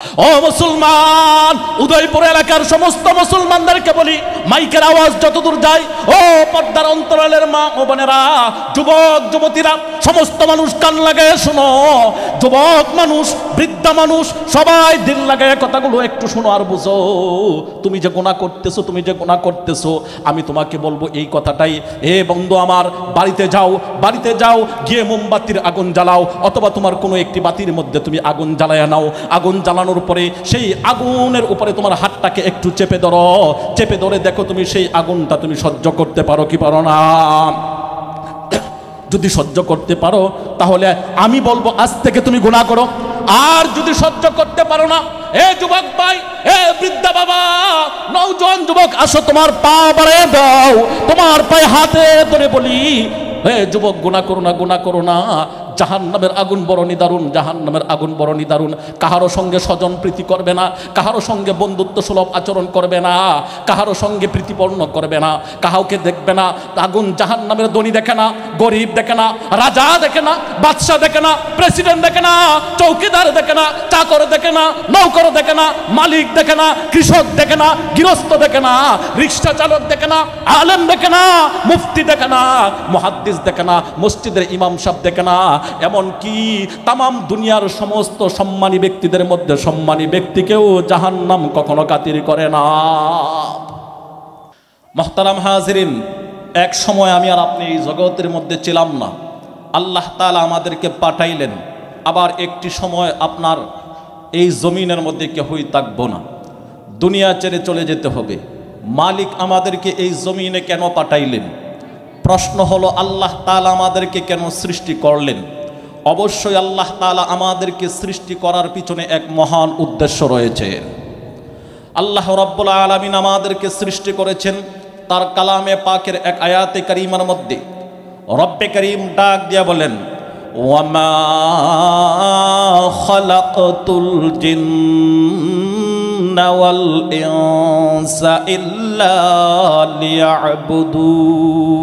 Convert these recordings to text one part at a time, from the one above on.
ও মুসলমান, উদয়পুর এলাকার সমস্ত মুসলমানদেরকে বলি, মাইকের আওয়াজ যতদূর যায়, ও পর্দার অন্তরালের মা ও বোনেরা, যুবক যুবতীরা, সমস্ত মানুষ কান লাগায় শোনো। যুবক মানুষ, বৃদ্ধা মানুষ, সবাই দিল লাগায় কথাগুলো একটু শোনো আর বুঝো। তুমি যে গুনাহ করতেছো, তুমি যে গুনাহ করতেছো, আমি তোমাকে বলবো এই কথাটাই, এ বন্ধু আমার, বাড়িতে যাও, বাড়িতে যাও, গিয়ে মোমবাতির আগুন জ্বালাও, অথবা তোমার কোনো একটি বাতির মধ্যে তুমি আগুন জ্বালায়া নাও। আগুন জ্বালানোর পরে সেই আগুনের উপরে তোমার হাতটাকে একটু চেপে ধরো, চেপে ধরে দেখো তুমি সেই আগুনটা তুমি সহ্য করতে পারো কি পারো না। যদি সহ্য করতে পারো তাহলে আমি বলবো আজ থেকে তুমি গুনাহ করো। আর যদি সহ্য করতে পারো না, এ যুবক ভাই, এ বৃদ্ধা বাবা, নওজোয়ান যুবক, আসো তোমার পা বাড়িয়ে দাও, তোমার পায়ে হাতে ধরে বলি, হে যুবক, গুনাহ করো না, গুনাহ করো না। জাহান্নামের আগুন বড় নিদারুণ, জাহান্নামের আগুন বড় নিদারুণ। কাহারো সঙ্গে স্বজন প্রীতি করবে না, কাহারো সঙ্গে বন্ধুত্ব সুলভ আচরণ করবে না, কাহারো সঙ্গে প্রীতিপূর্ণ করবে না, কাউকে দেখবে না। আগুন জাহান্নামের ধনী দেখে না, গরিব দেখে না, রাজা দেখে না, বাদশাহ দেখে না, প্রেসিডেন্ট দেখে না, চৌকিদার দেখে না, চাকর দেখে না, নৌকর দেখে না, মালিক দেখে না, কৃষক দেখে না, গৃহস্থ দেখে না, রিক্সা চালক দেখে না, আলেম দেখে না, মুফতি দেখে না, মুহাদ্দিস দেখে না, মসজিদের ইমাম সাহেব দেখে না। এমনকি তামাম দুনিয়ার সমস্ত সম্মানী ব্যক্তিদের মধ্যে সম্মানী ব্যক্তিকেও জাহান্নাম কখনো খাতির করে না। মুহতারাম হাজিরিন, এক সময় আমি আর আপনি এই জগতের মধ্যে ছিলাম না, আল্লাহ তাআলা আমাদেরকে পাঠাইলেন। আবার একটি সময় আপনার এই জমিনের মধ্যে কেউই থাকবো না, দুনিয়া ছেড়ে চলে যেতে হবে। মালিক আমাদেরকে এই জমিনে কেন পাঠাইলেন? প্রশ্ন হলো, আল্লাহ তাআলা আমাদেরকে কেন সৃষ্টি করলেন? অবশ্যই আল্লাহ তাআলা আমাদেরকে সৃষ্টি করার পিছনে এক মহান উদ্দেশ্য রয়েছে। আল্লাহ রাব্বুল আলামিন আমাদেরকে সৃষ্টি করেছেন তার কালামে পাকের এক আয়াতে কারিমার মধ্যে। রব্বে করিম ডাক দিয়া বলেন, ওয়ামা খালাকতুল জিন্না ওয়াল ইনসা ইল্লা লিয়াবুদুন।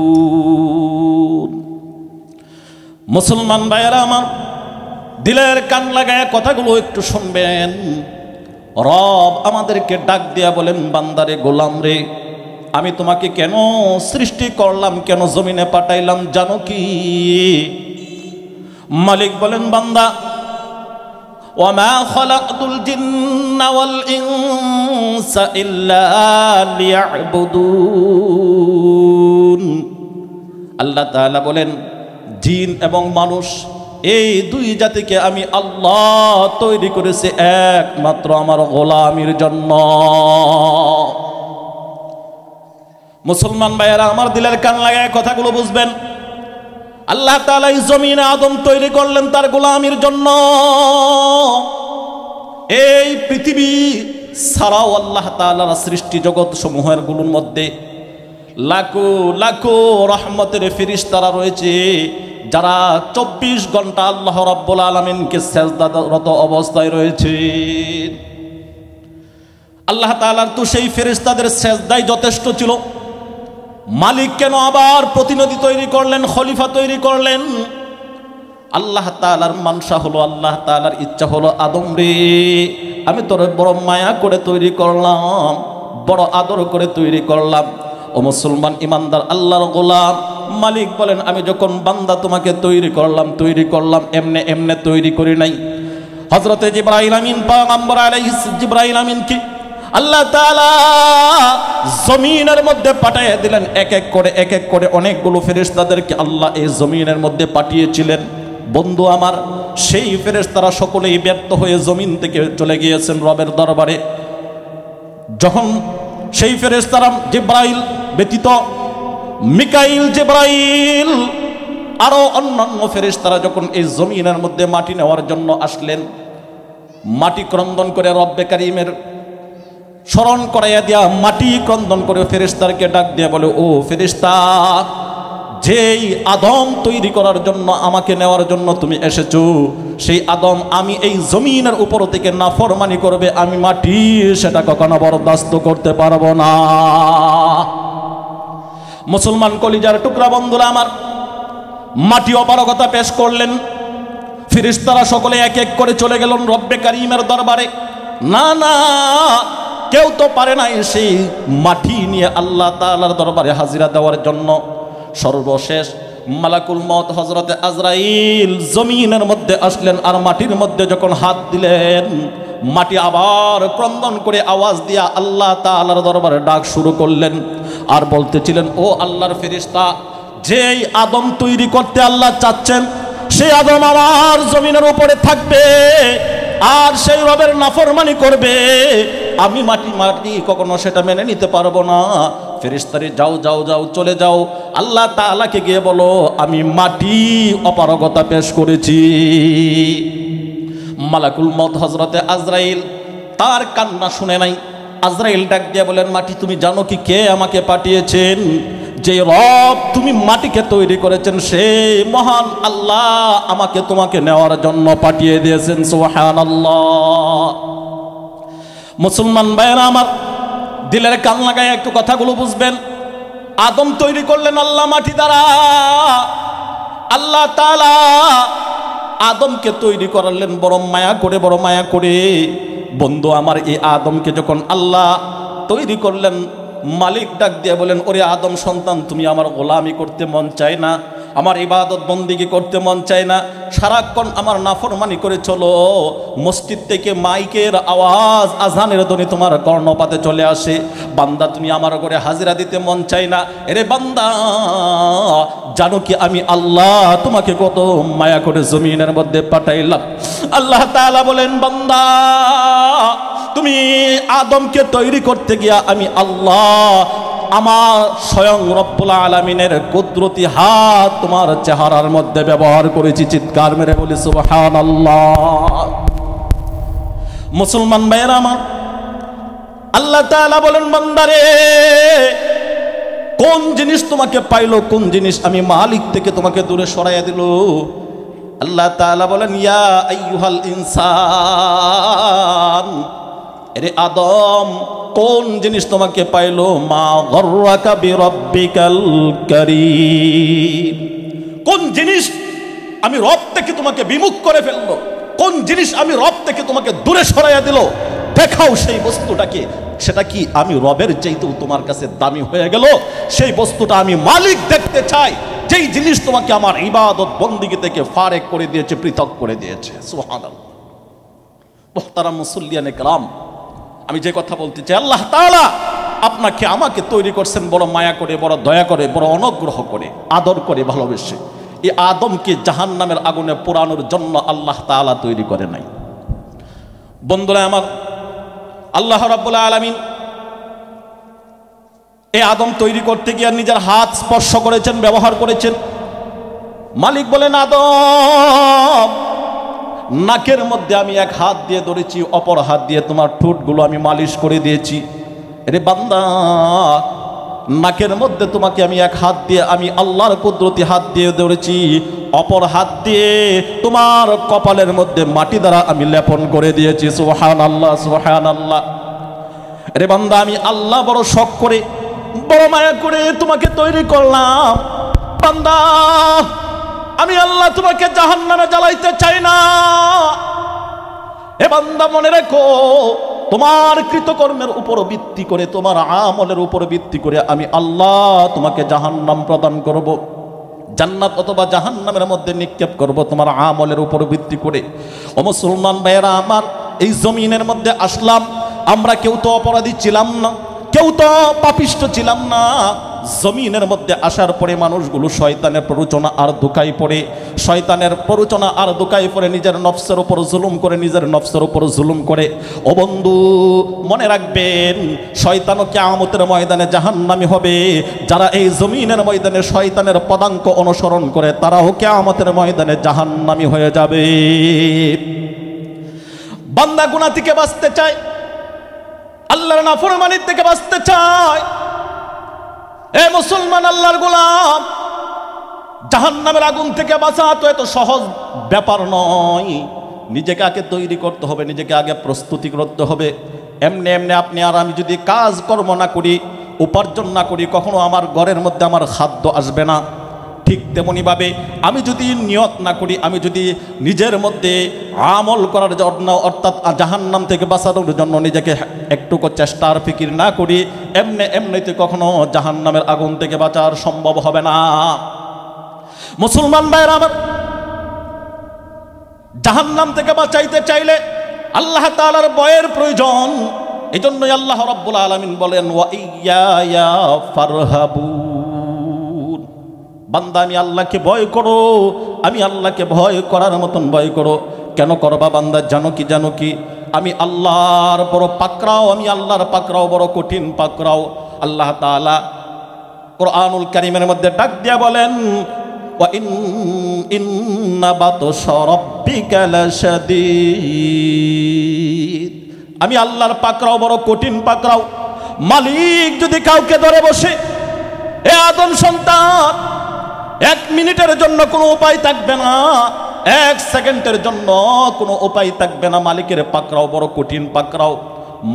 মুসলমান ভাইয়েরা আমার, দিলের কান লাগায় কথাগুলো একটু শুনবেন। রব আমাদেরকে ডাক দিয়া বলেন, বান্দারে, গোলাম রে, আমি তোমাকে কেন সৃষ্টি করলাম, কেন জমিনে পাঠাইলাম জানো কি? মালিক বলেন, বান্দা, ওয়ামা খালাকতুল জিন্না ওয়াল ইনসা ইল্লা লিয়াবুদুন। আল্লাহ তাআলা বলেন, জিন এবং মানুষ এই দুই জাতিকে আমি আল্লাহ তৈরি করেছি একমাত্র আমার গোলামির জন্য। মুসলমান ভাইয়েরা আমার, দিলের কান লাগায় কথাগুলো বুঝবেন। আল্লাহ তাআলা এই জমিনে আদম তৈরি করলেন তার গোলামির জন্য। এই পৃথিবী ছাড়াও আল্লাহ তাআলার সৃষ্টি জগৎ সমূহের গুলোর মধ্যে লাখো লাখো রহমতের ফেরেশতারা রয়েছে, যারা 24 ঘন্টা আল্লাহ রাব্বুল আলামিনকে সিজদারত অবস্থায় রয়েছে। আল্লাহ তাআলার তো সেই ফেরেশতাদের সিজদাই যথেষ্ট ছিল। মালিক কেন আবার প্রতিনিধি তৈরি করলেন, খলিফা তৈরি করলেন? আল্লাহ তাআলার মানসা হলো, আল্লাহ তাআলার ইচ্ছা হলো, আদম রে, আমি তোর বড় মায়া করে তৈরি করলাম, বড় আদর করে তৈরি করলাম। ও মুসলমান ইমানদার আল্লাহর গোলাম, মালিক বলেন, আমি যখন বান্দা তোমাকে তৈরি করলাম এমনে এমনে তৈরি করি নাই। হযরতে জিবরাইল আমিন পয়গম্বর আলাইহিস জিবরাইল আমিন কি আল্লাহ তাআলা জমিনের মধ্যে পাঠিয়ে দিলেন। এক এক করে অনেকগুলো ফেরেশতাদেরকে আল্লাহ এই জমিনের মধ্যে পাঠিয়েছিলেন। বন্ধু আমার, সেই ফেরেশতারা সকলেই ব্যর্থ হয়ে জমিন থেকে চলে গিয়েছেন রবের দরবারে। যখন সেই ফেরেশতারা জিবরাইল ব্যতীত মিকাইল, জিবরাইল আরো অন্যান্য ফেরেশতারা যখন এই জমিনের মধ্যে মাটি নেওয়ার জন্য আসলেন, মাটি ক্রন্দন করে রব্বে কারীমের স্মরণ করাইয়া দিয়া মাটি ক্রন্দন করে ফেরেশতাকে ডাক দিয়া বলে, ও ফেরেশতা, যেই আদম তৈরি করার জন্য আমাকে নেওয়ার জন্য তুমি এসেছো, সেই আদম আমি এই জমিনের উপর থেকে নাফরমানি করবে, আমি মাটি সেটা কখনো বরদাস্ত করতে পারবো না। মুসলমান কলিজার টুকরা বন্ধুরা আমার, মাটি অপারগতা পেশ করলেন। ফেরেশতারা সকলে এক এক করে চলে গেলেন রব্বে কারীমের দরবারে। না না, কেউ তো পারে নাই সেই মাটি নিয়ে আল্লাহ তাআলার দরবারে হাজিরা দেওয়ার জন্য। সর্বশেষ মালাকুল মউত হযরতে আজরাইল জমিনের মধ্যে আসলেন, আর মাটির মধ্যে যখন হাত দিলেন, মাটি আবার ক্রন্দন করে আওয়াজ দিয়া আল্লাহ তাআলার দরবারে ডাক শুরু করলেন, আর বলতেছিলেন, ও আল্লাহর ফেরেশতা, যেই আদম তৈরি করতে আল্লাহ চাচ্ছেন সেই আদম আমার জমিনের উপরে থাকবে, আর সেই রবের নাফরমানি করবে, আমি মাটি কখনো সেটা মেনে নিতে পারবো না। ফেরেশতারে যাও যাও যাও, চলে যাও, আল্লাহ তাআলাকে গিয়ে বলো আমি মাটি অপারগতা পেশ করেছি। মালাকুল মউত হযরতে আজরাইল তার কান্না শুনে নাই। আজরাইল ডাক দিয়ে বলেন, মাটি তুমি জানো কি কে আমাকে পাঠিয়েছেন? যে রব তুমি মাটিকে তৈরি করেছেন সেই মহান আল্লাহ আমাকে তোমাকে নেওয়ার জন্য পাঠিয়ে দিয়েছেন। সুবহানাল্লাহ। মুসলমান ভাইরা আমার, দিলের কান লাগায় একটু কথাগুলো বুঝবেন। আদম তৈরি করলেন আল্লাহ মাটি দ্বারা। আল্লাহ তাআলা আদমকে তৈরি করলেন বড় মায়া করে, বড় মায়া করে। বন্ধু আমার, এই আদমকে যখন আল্লাহ তৈরি করলেন, মালিক ডাক দিয়ে বলেন, ওরে আদম সন্তান, তুমি আমার গোলামি করতে মন চায় না, আমার ইবাদত বন্দিগি করতে মন চায় না, সারাক্ষণ আমার নাফরমানি করে চলো, মসজিদ থেকে মাইকের আওয়াজ, আজানের ধ্বনি তোমার কর্ণপাতে চলে আসে, বান্দা তুমি আমার ঘরে হাজিরা দিতে মন চায় না। এরে বান্দা, জানো কি আমি আল্লাহ তোমাকে কত মায়া করে জমিনের মধ্যে পাঠাইলাম। আল্লাহ তাআলা বলেন, বান্দা তুমি আদমকে তৈরি করতে গিয়া আমি আল্লাহ আমার স্বয়ং রব্বুল আলামিনের কুদরতি হাত তোমার চেহারার মধ্যে ব্যবহার করেছি। চিৎকার মেরে বলি সুবহানাল্লাহ। মুসলমান ভাইরা আমার, আল্লাহ তাআলা বলেন, বান্দারে কোন জিনিস তোমাকে পাইলো, কোন জিনিস আমি মালিক থেকে তোমাকে দূরে সরাইয়া দিল? আল্লাহ তাআলা বলেন, ইয়া আইয়ুহাল ইনসান, এরে আদম কোন জিনিস তোমাকে পাইলো? মা গররাকা বিরব্বিকাল কারীম, কোন জিনিস আমি রব থেকে তোমাকে বিমুখ করে ফেললো, কোন জিনিস আমি রব থেকে তোমাকে দূরে সরাইয়া দিল? দেখাও সেই বস্তুটাকে। সেটা কি আমি রবের চাইতেও তোমার কাছে দামি হয়ে গেল? সেই বস্তুটা আমি মালিক দেখতে চাই, যেই জিনিস তোমাকে আমার ইবাদত বন্দিগি থেকে ফারেক করে দিয়েছে, পৃথক করে দিয়েছে। সুবহানাল্লাহ। মুহতারাম মুসল্লিয়ানে কেরাম, আমি যে কথা বলতে চাই, আল্লাহ তাআলা আপনাকে আমাকে তৈরি করছেন বড় মায়া করে, বড় দয়া করে, বড় অনুগ্রহ করে, আদর করে, ভালোবেসে। এই আদমকে জাহান্নামের আগুনে পোড়ানোর জন্য আল্লাহ তাআলা তৈরি করে নাই। বন্ধুরা আমার, আল্লাহ রাব্বুল আলামিন এই আদম তৈরি করতে গিয়ে নিজের হাত স্পর্শ করেছেন, ব্যবহার করেছেন। মালিক বলেন, আদম নাকের মধ্যে আমি এক হাত দিয়ে ধরেছি, অপর হাত দিয়ে তোমার ঠোঁটগুলো আমি মালিশ করে দিয়েছি। এরে বান্দা, নাকের মধ্যে তোমাকে আমি এক হাত দিয়ে, আমি আল্লাহর কুদরতি হাত দিয়ে ধরেছি, অপর হাত দিয়ে তোমার কপালের মধ্যে মাটি দ্বারা আমি লেপন করে দিয়েছি। সুবহানাল্লাহ, সুবহানাল্লাহ। এরে বান্দা, আমি আল্লাহ বড় শখ করে, বড় মায়া করে তোমাকে তৈরি করলাম। বান্দা, আমি আল্লাহ তোমাকে জাহান্নামে জ্বালাইতে চাই না। এ বান্দা, মনে রেখো, তোমার কৃতকর্মের উপর ভিত্তি করে, তোমার আমলের উপর ভিত্তি করে আমি আল্লাহ তোমাকে জাহান্নাম প্রদান করব, জান্নাত অথবা জাহান্নামের মধ্যে নিক্ষেপ করব তোমার আমলের উপর ভিত্তি করে। ও মুসলমান ভাইয়েরা আমার, এই জমিনের মধ্যে আসলাম, আমরা কেউ তো অপরাধী ছিলাম না, কেউ তো পাপিষ্ঠ ছিলাম না। জমিনের মধ্যে আসার পরে মানুষগুলো শয়তানের প্ররোচনা আর ধোঁকায় পড়ে, শয়তানের প্ররোচনা আর ধোঁকায় পড়ে নিজের নফসের উপর জুলুম করে, নিজের নফসের উপর জুলুম করে। ও বন্ধু, মনে রাখবেন, শয়তানও কিয়ামতের ময়দানে জাহান্নামী হবে। যারা এই জমিনের ময়দানে শয়তানের পদাঙ্ক অনুসরণ করে, তারাও কিয়ামতের ময়দানে জাহান্নামী হয়ে যাবে। বান্দা গুনাহ থেকে বাঁচতে চায়, আল্লাহর নাফরমানি থেকে বাঁচতে চায়। এ মুসলমান, আল্লাহর গোলাম, জাহান্নামের আগুন থেকে বাঁচা তো এত সহজ ব্যাপার নয়। নিজেকে আগে তৈরি করতে হবে, নিজেকে আগে প্রস্তুতি করতে হবে। এমনি এমনি আপনি আর আমি যদি কাজ কর্ম না করি, উপার্জন না করি, কখনো আমার ঘরের মধ্যে আমার খাদ্য আসবে না। ঠিক তেমনিভাবে আমি যদি নিয়ত না করি, আমি যদি নিজের মধ্যে আমল করার জন্য অর্থাৎ জাহান্নাম থেকে বাঁচানোর জন্য নিজেকে একটুকু চেষ্টার ফিকির না করি, এমনিতে কখনো জাহান্নামের আগুন থেকে বাঁচার সম্ভব হবে না। মুসলমান ভাইরা আমার, জাহান্নাম থেকে বাঁচাইতে চাইলে আল্লাহ তাআলার ভয়ের প্রয়োজন। এই জন্যই আল্লাহ রাব্বুল আলামিন বলেন, ওয়া ইয়্যায়া ফারহাবুন, বান্দা আমি আল্লাহকে ভয় করো, আমি আল্লাহকে ভয় করার মতন ভয় করো। কেন করবা বান্দা? জানো কি আমি আল্লাহর বড় পাকড়াও, আমি আল্লাহর পাকড়াও বড় কঠিন পাকড়াও। আল্লাহ তাআলা কোরআনুল কারীমের মধ্যে ডাক দিয়া বলেন, ওয়া ইন্না বাতশা রাব্বিকা লাশাদীদ, আমি আল্লাহর পাকড়াও বড় কঠিন পাকড়াও। মালিক যদি কাউকে ধরে বসে, এ আদম সন্তান, 1 মিনিটের জন্য কোনো উপায় থাকবে না, 1 সেকেন্ডের জন্য কোনো উপায় থাকবে না। মালিকের পাকড়াও বড় কঠিন পাকড়াও,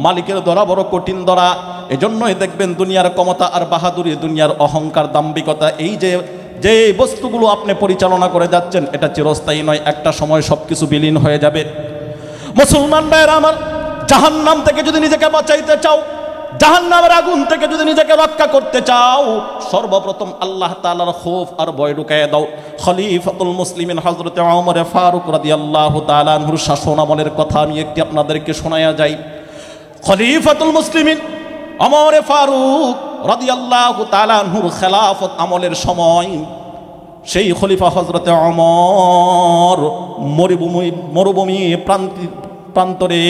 মালিকের ধরা বড় কঠিন ধরা। এজন্যই দেখবেন দুনিয়ার ক্ষমতা আর বাহাদুরি, দুনিয়ার অহংকার, দাম্ভিকতা, এই যে বস্তুগুলো আপনি পরিচালনা করে যাচ্ছেন, এটা চিরস্থায়ী নয়, একটা সময় সবকিছু বিলীন হয়ে যাবে। মুসলমান ভাইরা আমার, জাহান্নাম থেকে যদি নিজেকে বাঁচাইতে চাও, জাহান্নামের আগুন থেকে যদি নিজেকে রক্ষা করতে চাও, সর্বপ্রথম আল্লাহ তাআলার খৌফ আর ভয় ঢুকাইয়া দাও। খলিফাতুল মুসলিমিন হযরত ওমর ফারুক রাদিয়াল্লাহু তাআলা আনহুর শাসন আমলের কথা আমি একটি আপনাদেরকে শোনায়া যাই। খলিফাতুল মুসলিমিন ওমর ফারুক রাদিয়াল্লাহু তাআলা আনহুর খেলাফত আমলের সময় সেই খলিফা হযরত ওমর মরুভূমি প্রান্তরে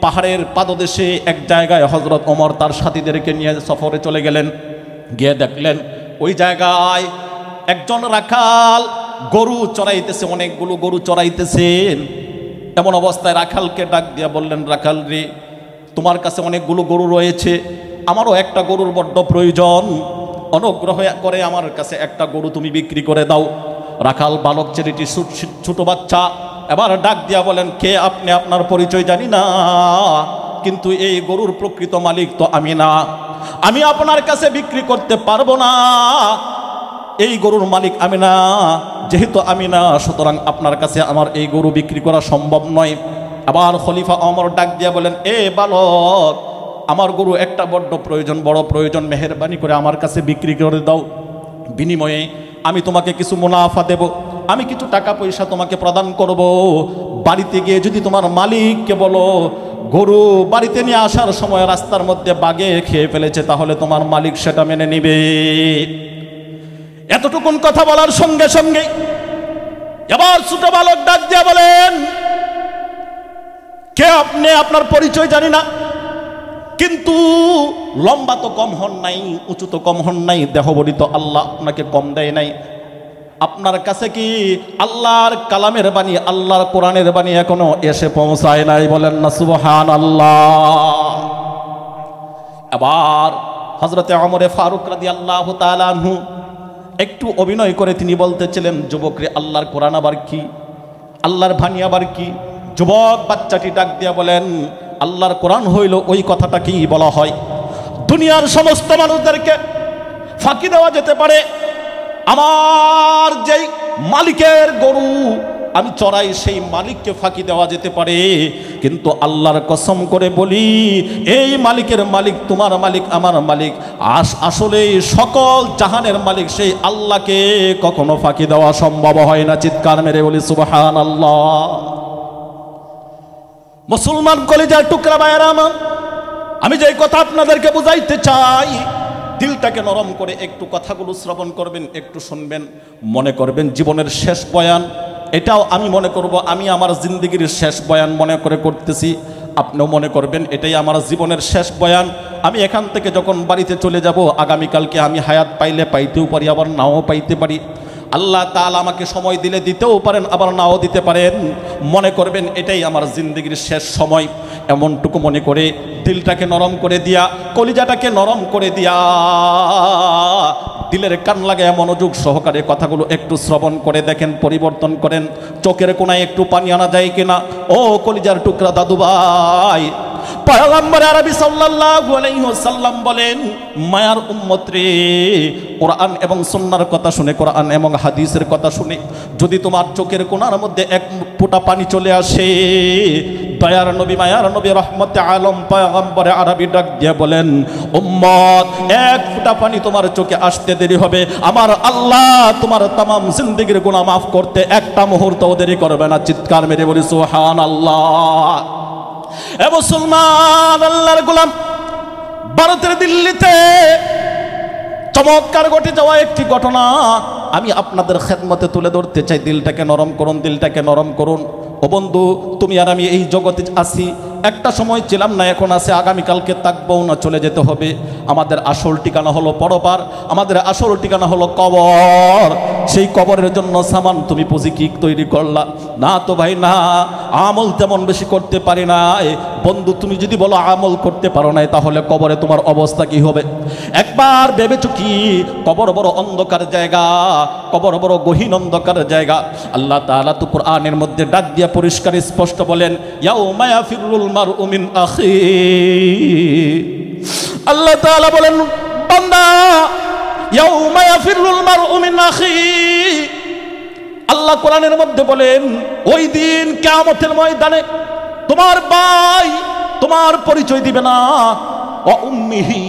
পাহাড়ের পাদদেশে এক জায়গায় হযরত ওমর তার সাথীদেরকে নিয়ে সফরে চলে গেলেন। গিয়ে দেখলেন ওই জায়গায় একজন রাখাল গরু চড়াইতেছে, অনেকগুলো গরু চড়াইতেছেন। এমন অবস্থায় রাখালকে ডাক দিয়া বললেন, রাখাল রে, তোমার কাছে অনেকগুলো গরু রয়েছে, আমারও একটা গরুর বড্ড প্রয়োজন, অনুগ্রহ করে আমার কাছে একটা গরু তুমি বিক্রি করে দাও। রাখাল বালক ছেলেটি ছোট বাচ্চা এবার ডাক দিয়া বলেন, কে আপনি? আপনার পরিচয় জানি না, কিন্তু এই গরুর প্রকৃত মালিক তো আমি না, আমি আপনার কাছে বিক্রি করতে পারবো না, এই গরুর মালিক আমি না। যেহেতু আমি না, সুতরাং আপনার কাছে আমার এই গরু বিক্রি করা সম্ভব নয়। আবার খলিফা ওমর ডাক দিয়া বলেন, এ বালক, আমার গরু একটা বড় প্রয়োজন, মেহেরবানি করে আমার কাছে বিক্রি করে দাও, বিনিময়ে আমি তোমাকে কিছু মুনাফা দেব, আমি কিছু টাকা পয়সা তোমাকে প্রদান করব। বাড়িতে গিয়ে যদি তোমার মালিককে বলো গরু বাড়িতে নিয়ে আসার সময় রাস্তার মধ্যে বাঘে খেয়ে ফেলেছে, তাহলে তোমার মালিক সেটা মেনে নিবে। এতটুকুন কথা বলার সঙ্গে সঙ্গে এবার ছোট বালক ডাক দিয়া বলেন, কে আপনি? আপনার পরিচয় জানি না, কিন্তু লম্বা তো কম হন নাই, উঁচু তো কম হন নাই, দেহবলি তো আল্লাহ আপনাকে কম দেয় নাই। আপনার কাছে কি আল্লাহর কালামের বাণী, আল্লাহর কোরআনের বাণী এখনো এসে পৌঁছায় নাই? বলেন না সুবহানাল্লাহ। আবার হযরতে ওমর ফারুক রাদিয়াল্লাহু তাআলা আনহু একটু অভিনয় করে তিনি বলতেছিলেন, যুবক রে, আল্লাহর কোরআন আবার কি, আল্লাহর বাণী আবার কি? যুবক বাচ্চাটি ডাক দিয়া বলেন, আল্লাহর কোরআন হইল ওই কথাটা কি বলা হয়, দুনিয়ার সমস্ত মানুষদেরকে ফাঁকি দেওয়া যেতে পারে, আমার যেই মালিকের গরু আমি চড়াই সেই মালিককে ফাঁকি দেওয়া যেতে পারে, কিন্তু আল্লাহর কসম করে বলি, এই মালিকের মালিক, তোমার মালিক, আমার মালিক, আসলে সকল জাহানের মালিক সেই আল্লাহকে কখনো ফাঁকি দেওয়া সম্ভব হয় না। চিৎকার মেরে বলি সুবহানাল্লাহ। মুসলমান কলিজার টুকরা ভাইয়েরা আমার, আমি যে কথা আপনাদেরকে বুঝাইতে চাই, দিলটাকে নরম করে একটু কথাগুলো শ্রবণ করবেন, একটু শুনবেন, মনে করবেন জীবনের শেষ বয়ান। এটাও আমি মনে করব আমি আমার জিন্দগির শেষ বয়ান মনে করে করতেছি, আপনিও মনে করবেন এটাই আমার জীবনের শেষ বয়ান। আমি এখান থেকে যখন বাড়িতে চলে যাব, আগামীকালকে আমি হায়াত পাইলে পাইতেও পারি, আবার নাও পাইতে পারি। আল্লাহ তাআলা আমাকে সময় দিলে দিতেও পারেন, আবার নাও দিতে পারেন। মনে করবেন এটাই আমার জিন্দগির শেষ সময়, এমনটুকু মনে করে দিলটাকে নরম করে দিয়া, কলিজাটাকে নরম করে দিয়া, দিলের কান লাগায় মনোযোগ সহকারে কথাগুলো একটু শ্রবণ করে দেখেন, পরিবর্তন করেন, চোখের কোনায় একটু পানি আনা যায় কিনা। ও কলিজার টুকরা দাদু ভাই, পয়গম্বর আরবি সাল্লাল্লাহু আলাইহি ওয়াসাল্লাম বলেন, মায়ার উম্মত রে, কোরআন এবং সুন্নাহর কথা শুনে, কোরআন এবং হাদিসের কথা শুনে যদি তোমার চোখের কোণার মধ্যে এক ফোঁটা পানি চলে আসে, দয়ার নবী মায়ার নবী রহমতে আলম পয়গম্বর আরবি ডাক দিয়ে বলেন, উম্মত, এক ফোঁটা পানি তোমার চোখে আসতে দেরি হবে, আমার আল্লাহ তোমার তামাম জিন্দেগির গুনাহ মাফ করতে একটা মুহূর্ত দেরি করবে না। চিৎকার মেরে বলি সুবহানাল্লাহ। এ মুসলমান, আল্লাহর গোলাম, ভারতের দিল্লিতে চমৎকার ঘটে যাওয়া একটি ঘটনা আমি আপনাদের খেদমতে তুলে ধরতে চাই। দিলটাকে নরম করুন, দিলটাকে নরম করুন। ও বন্ধু, তুমি আর আমি এই জগতে আছি, একটা সময় ছিলাম না, এখন আছে, আগামীকালকে থাকবো না, চলে যেতে হবে। আমাদের আসল ঠিকানা হলো পরপার, আমাদের আসল ঠিকানা হলো কবর। সেই কবরের জন্য সামান তুমি পুঁজি কি তৈরি করলা? না তো ভাই না, আমল তেমন বেশি করতে পারি নাই। বন্ধু, তুমি যদি বলো আমল করতে পারো নাই, তাহলে কবরে তোমার অবস্থা কি হবে? একবার ভেবেছো কি? কবর বড় অন্ধকার জায়গা, কবর বড় গহীন অন্ধকার জায়গা। আল্লাহ তাআলা তো কোরআনের মধ্যে ডাক দিয়া পরিষ্কার স্পষ্ট বলেন, ইয়াউমা ইয়াফিরুল মারউ মিন আখি। আল্লাহ তাআলা বলেন, বান্দা, ইয়াউমা ইয়াফিরুল মারউ মিন আখি। আল্লাহ কোরআনের মধ্যে বলেন, ওই দিন কিয়ামতের ময়দানে তোমার ভাই তোমার পরিচয় দিবে না, ওয়া উম্মিহি,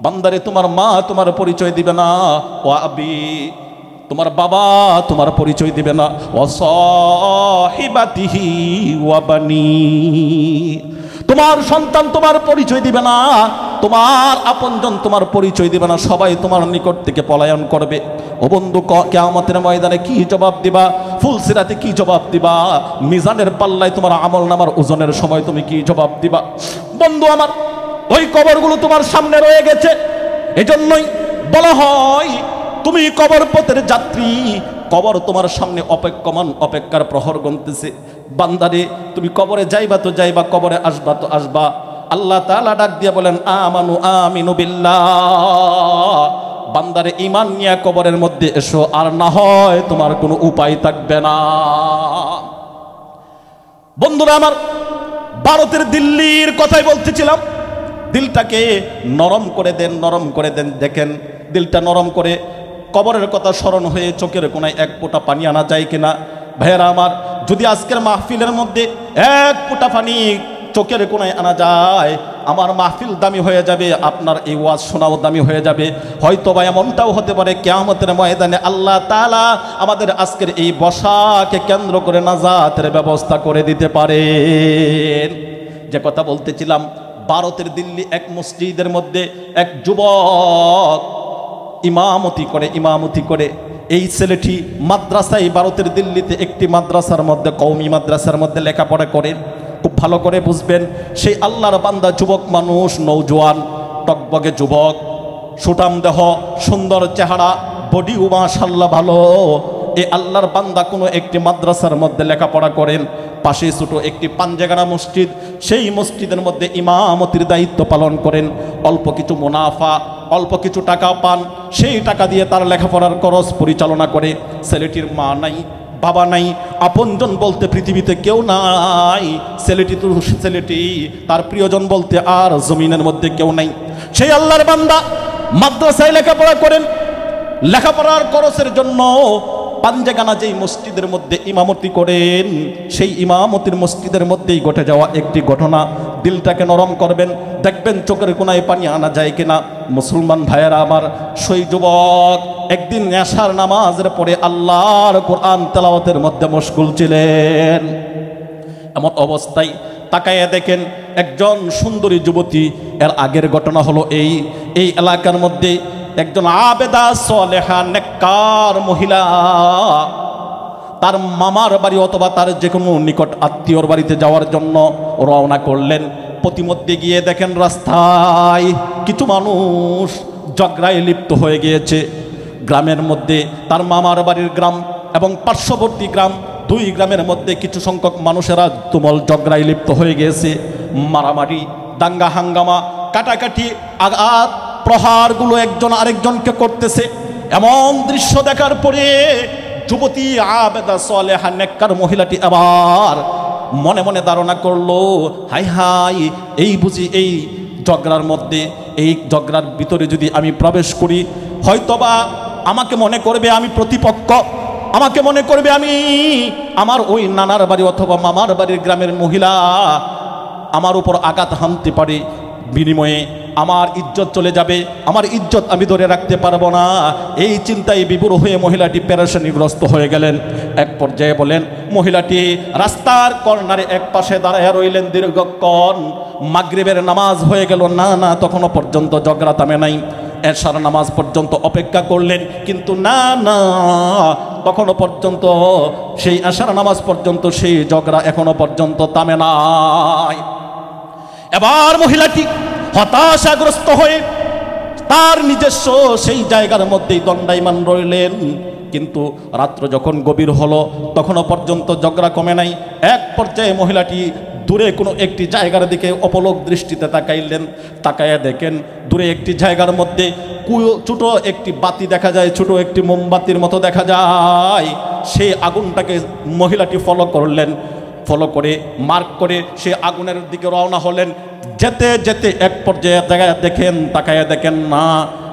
বান্দারে তোমার মা তোমার পরিচয় দিবে না, ওয়া আবি, তোমার বাবা তোমার পরিচয় দিবে না, ওয়া সাহিবাতিহি ওয়া বানি, তোমার সন্তান তোমার পরিচয় দিবে না, তোমার আপনজন তোমার পরিচয় দিবে না, সবাই তোমার নিকট থেকে পলায়ন করবে। ও বন্ধু, কিয়ামতের ময়দানে কি জবাব দিবা? ফুলসিরাতে কি জবাব দিবা? মিজানের পাল্লায় তোমার আমল নামার ওজনের সময় তুমি কি জবাব দিবা? বন্ধু আমার, ওই কবরগুলো তোমার সামনে রয়ে গেছে। এজন্যই বলা হয়, তুমি কবর পথের যাত্রী, কবর তোমার সামনে অপেক্ষমান, অপেক্ষার প্রহর গুনতেছে। বান্দারে, তুমি কবরে যাইবা তো যাইবা, কবরে আসবা তো আসবা। আল্লাহ তাআলা ডাক দিয়ে বলেন, আমিনু বিল্লাহ, বান্দারে ঈমান নিয়ে কবরের মধ্যে এসো, আর না হয় তোমার কোনো উপায় থাকবে না। বন্ধুরা আমার, ভারতের দিল্লির কথাই বলতেছিলাম। দিলটাকে নরম করে দেন, নরম করে দেন। দেখেন, দিলটা নরম করে কবরের কথা স্মরণ হয়ে চোখের কোনায় এক ফোঁটা পানি আনা যায় কিনা? ভাইয়েরা আমার, যদি আজকের মাহফিলের মধ্যে এক ফোঁটা পানি চোখের কোনায় আনা যায়, আমার মাহফিল দামি হয়ে যাবে, আপনার এই ওয়াজ শোনাও দামি হয়ে যাবে। হয়তো বা এমনটাও হতে পারে, কিয়ামতের ময়দানে আল্লাহ তাআলা আমাদের আজকের এই বসাকে কেন্দ্র করে নাজাতের ব্যবস্থা করে দিতে পারেন। যে কথা বলতেছিলাম, ভারতের দিল্লি এক মসজিদের মধ্যে এক যুবক ইমামতি করে এই ছেলেটি মাদ্রাসায়, ভারতের দিল্লিতে একটি মাদ্রাসার মধ্যে, কওমি মাদ্রাসার মধ্যে লেখাপড়া করেন। খুব ভালো করে বুঝবেন, সেই আল্লাহর বান্দা যুবক মানুষ, নৌজওয়ান, টকবগে যুবক, সুঠাম দেহ, সুন্দর চেহারা, বডি মাশাআল্লাহ ভালো। এই আল্লাহর বান্দা কোনো একটি মাদ্রাসার মধ্যে লেখাপড়া করেন। পাশে ছোট একটি পাঞ্জেগানা মসজিদ, সেই মসজিদের মধ্যে ইমামতির দায়িত্ব পালন করেন। অল্প কিছু মুনাফা, অল্প কিছু টাকা পান, সেই টাকা দিয়ে তার লেখাপড়ার খরচ পরিচালনা করে। ছেলেটির মা নাই, বাবা নাই, আপনজন বলতে পৃথিবীতে কেউ নাই। ছেলেটি তার প্রিয়জন বলতে আর জমিনের মধ্যে কেউ নাই। সেই আল্লাহর বান্দা মাদ্রাসায় লেখাপড়া করেন। লেখাপড়ার খরচের জন্য পাঞ্জেগানা যেই মসজিদের মধ্যে ইমামতি করেন, সেই ইমামতির মসজিদের মধ্যেই ঘটে যাওয়া একটি ঘটনা। দিলটাকে নরম করবেন, দেখবেন চোখের কোনায় পানি আনা যায় কিনা। মুসলমান ভাইয়েরা আমার, সেই যুবক একদিন এশার নামাজের পরে আল্লাহর কোরআন তেলাওয়াতের মধ্যে মশগুল ছিলেন। এমন অবস্থায় তাকাইয়া দেখেন একজন সুন্দরী যুবতী। এর আগের ঘটনা হলো এই এলাকার মধ্যে একজন আবেদা সালেহা নেককার মহিলা তার মামার বাড়ি অথবা তার যে কোনো নিকট আত্মীয়র বাড়িতে যাওয়ার জন্য রওনা করলেন। প্রতিমধ্যে গিয়ে দেখেন রাস্তায় কিছু মানুষ ঝগড়ায় লিপ্ত হয়ে গিয়েছে। গ্রামের মধ্যে তার মামার বাড়ির গ্রাম এবং পার্শ্ববর্তী গ্রাম, দুই গ্রামের মধ্যে কিছু সংখ্যক মানুষেরা তুমুল ঝগড়ায় লিপ্ত হয়ে গিয়েছে। মারামারি, দাঙ্গা হাঙ্গামা, কাটাকাটি, আঘাত প্রহারগুলো একজন আরেকজনকে করতেছে। এমন দৃশ্য দেখার পরে যুবতী আবেদা সালেহা নেককার মহিলাটি আবার মনে মনে ধারণা করলো, হাই হাই, এই বুঝি এই ঝগড়ার মধ্যে, এই ঝগড়ার ভিতরে যদি আমি প্রবেশ করি, হয়তোবা আমাকে মনে করবে আমি প্রতিপক্ষ, আমাকে মনে করবে আমি আমার ওই নানার বাড়ি অথবা মামার বাড়ির গ্রামের মহিলা, আমার উপর আঘাত হানতে পারে, বিনিময়ে আমার ইজ্জত চলে যাবে, আমার ইজ্জত আমি ধরে রাখতে পারবো না। এই চিন্তায় বিভোর হয়ে মহিলাটি পেরেশানিগ্রস্ত হয়ে গেলেন। এক পর্যায়ে বলেন, মহিলাটি রাস্তার কর্নারে এক পাশে দাঁড়ায় রইলেন দীর্ঘক্ষণ। মাগরিবের নামাজ হয়ে গেল, না না তখনও পর্যন্ত ঝগড়া থামে নাই। এশার নামাজ পর্যন্ত অপেক্ষা করলেন, কিন্তু না না তখনও পর্যন্ত সেই এশার নামাজ পর্যন্ত সেই ঝগড়া এখনো পর্যন্ত থামে নাই। এবার মহিলাটি হতাশাগ্রস্ত হয়ে তার নিজস্ব সেই জায়গার মধ্যেই দণ্ডায়মান রইলেন। কিন্তু রাত্র যখন গভীর হলো তখনও পর্যন্ত ঝগড়া কমে নাই। এক পর্যায়ে মহিলাটি দূরে কোনো একটি জায়গার দিকে অপলক দৃষ্টিতে তাকাইলেন। তাকাইয়া দেখেন দূরে একটি জায়গার মধ্যে ছোট একটি বাতি দেখা যায়, ছোট একটি মোমবাতির মতো দেখা যায়। সেই আগুনটাকে মহিলাটি ফলো করলেন, ফলো করে মার্ক করে সে আগুনের দিকে রওনা হলেন। যেতে যেতে এক পর্যায়ে দেখেন, তাকায়া দেখেন না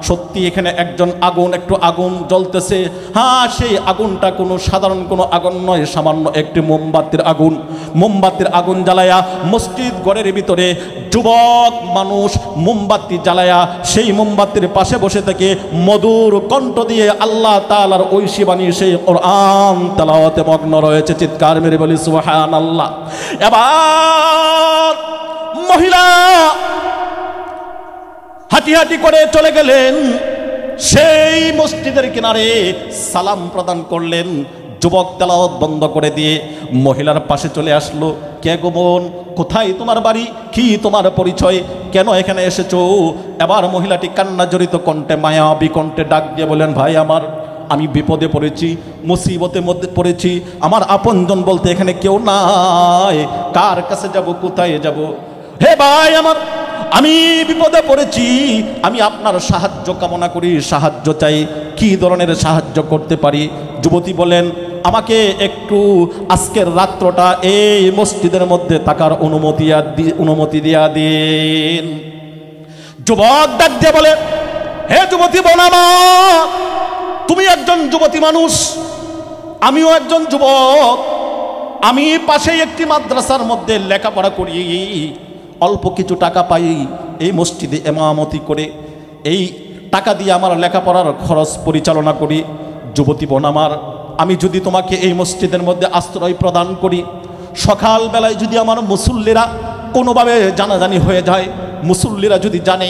সত্যি এখানে একটু আগুন জ্বলতেছে। হ্যাঁ, সেই আগুনটা কোনো সাধারণ কোনো আগুন নয়, সামান্য একটি মোমবাতির আগুন। মোমবাতির আগুন জ্বালায়া মসজিদ ঘরের ভিতরে যুবক মানুষ মোমবাতি জ্বালায়া সেই মোমবাতির পাশে বসে থেকে মধুর কণ্ঠ দিয়ে আল্লাহ তাআলার ঐশী বাণী সেই কোরআন তেলাওয়াতে মগ্ন রয়েছে। চিৎকার মেরে বলি সুবহানাল্লাহ। এবার মহিলা হাঁটি হাঁটি করে চলে গেলেন সেই মসজিদের কিনারে, সালাম প্রদান করলেন। যুবক তেলাওয়াত বন্ধ করে দিয়ে মহিলার পাশে চলে আসলো। কে গো বোন, কোথায় তোমার বাড়ি, কি তোমার পরিচয়, কেন এখানে এসেছো? এবার মহিলাটি কান্না জড়িত কণ্ঠে, মায়াবী কণ্ঠে ডাক দিয়ে বলেন, ভাই আমার, আমি বিপদে পড়েছি, মুসিবতের মধ্যে পড়েছি, আমার আপনজন বলতে এখানে কেউ নাই, কার কাছে যাব, কোথায় যাব? হে ভাই আমার, আমি বিপদে পড়েছি, আমি আপনার সাহায্য কামনা করি, সাহায্য চাই, কি ধরনের সাহায্য করতে পারি? যুবতী বলেন, আমাকে একটু আজকের রাত্রটা এই মসজিদের মধ্যে থাকার অনুমতি দিয়া দিন। যুবক ডাক দিয়ে বলে, হে যুবতী বোন আমার, তুমি একজন যুবতী মানুষ, আমিও একজন যুবক, আমি পাশেই একটি মাদ্রাসার মধ্যে লেখাপড়া করি, অল্প কিছু টাকা পাই, এই মসজিদে ইমামতি করে এই টাকা দিয়ে আমার লেখাপড়ার খরচ পরিচালনা করি। যুবতী বোন আমার, আমি যদি তোমাকে এই মসজিদের মধ্যে আশ্রয় প্রদান করি, সকালবেলায় যদি আমার মুসল্লিরা কোনোভাবে জানাজানি হয়ে যায়, মুসল্লিরা যদি জানে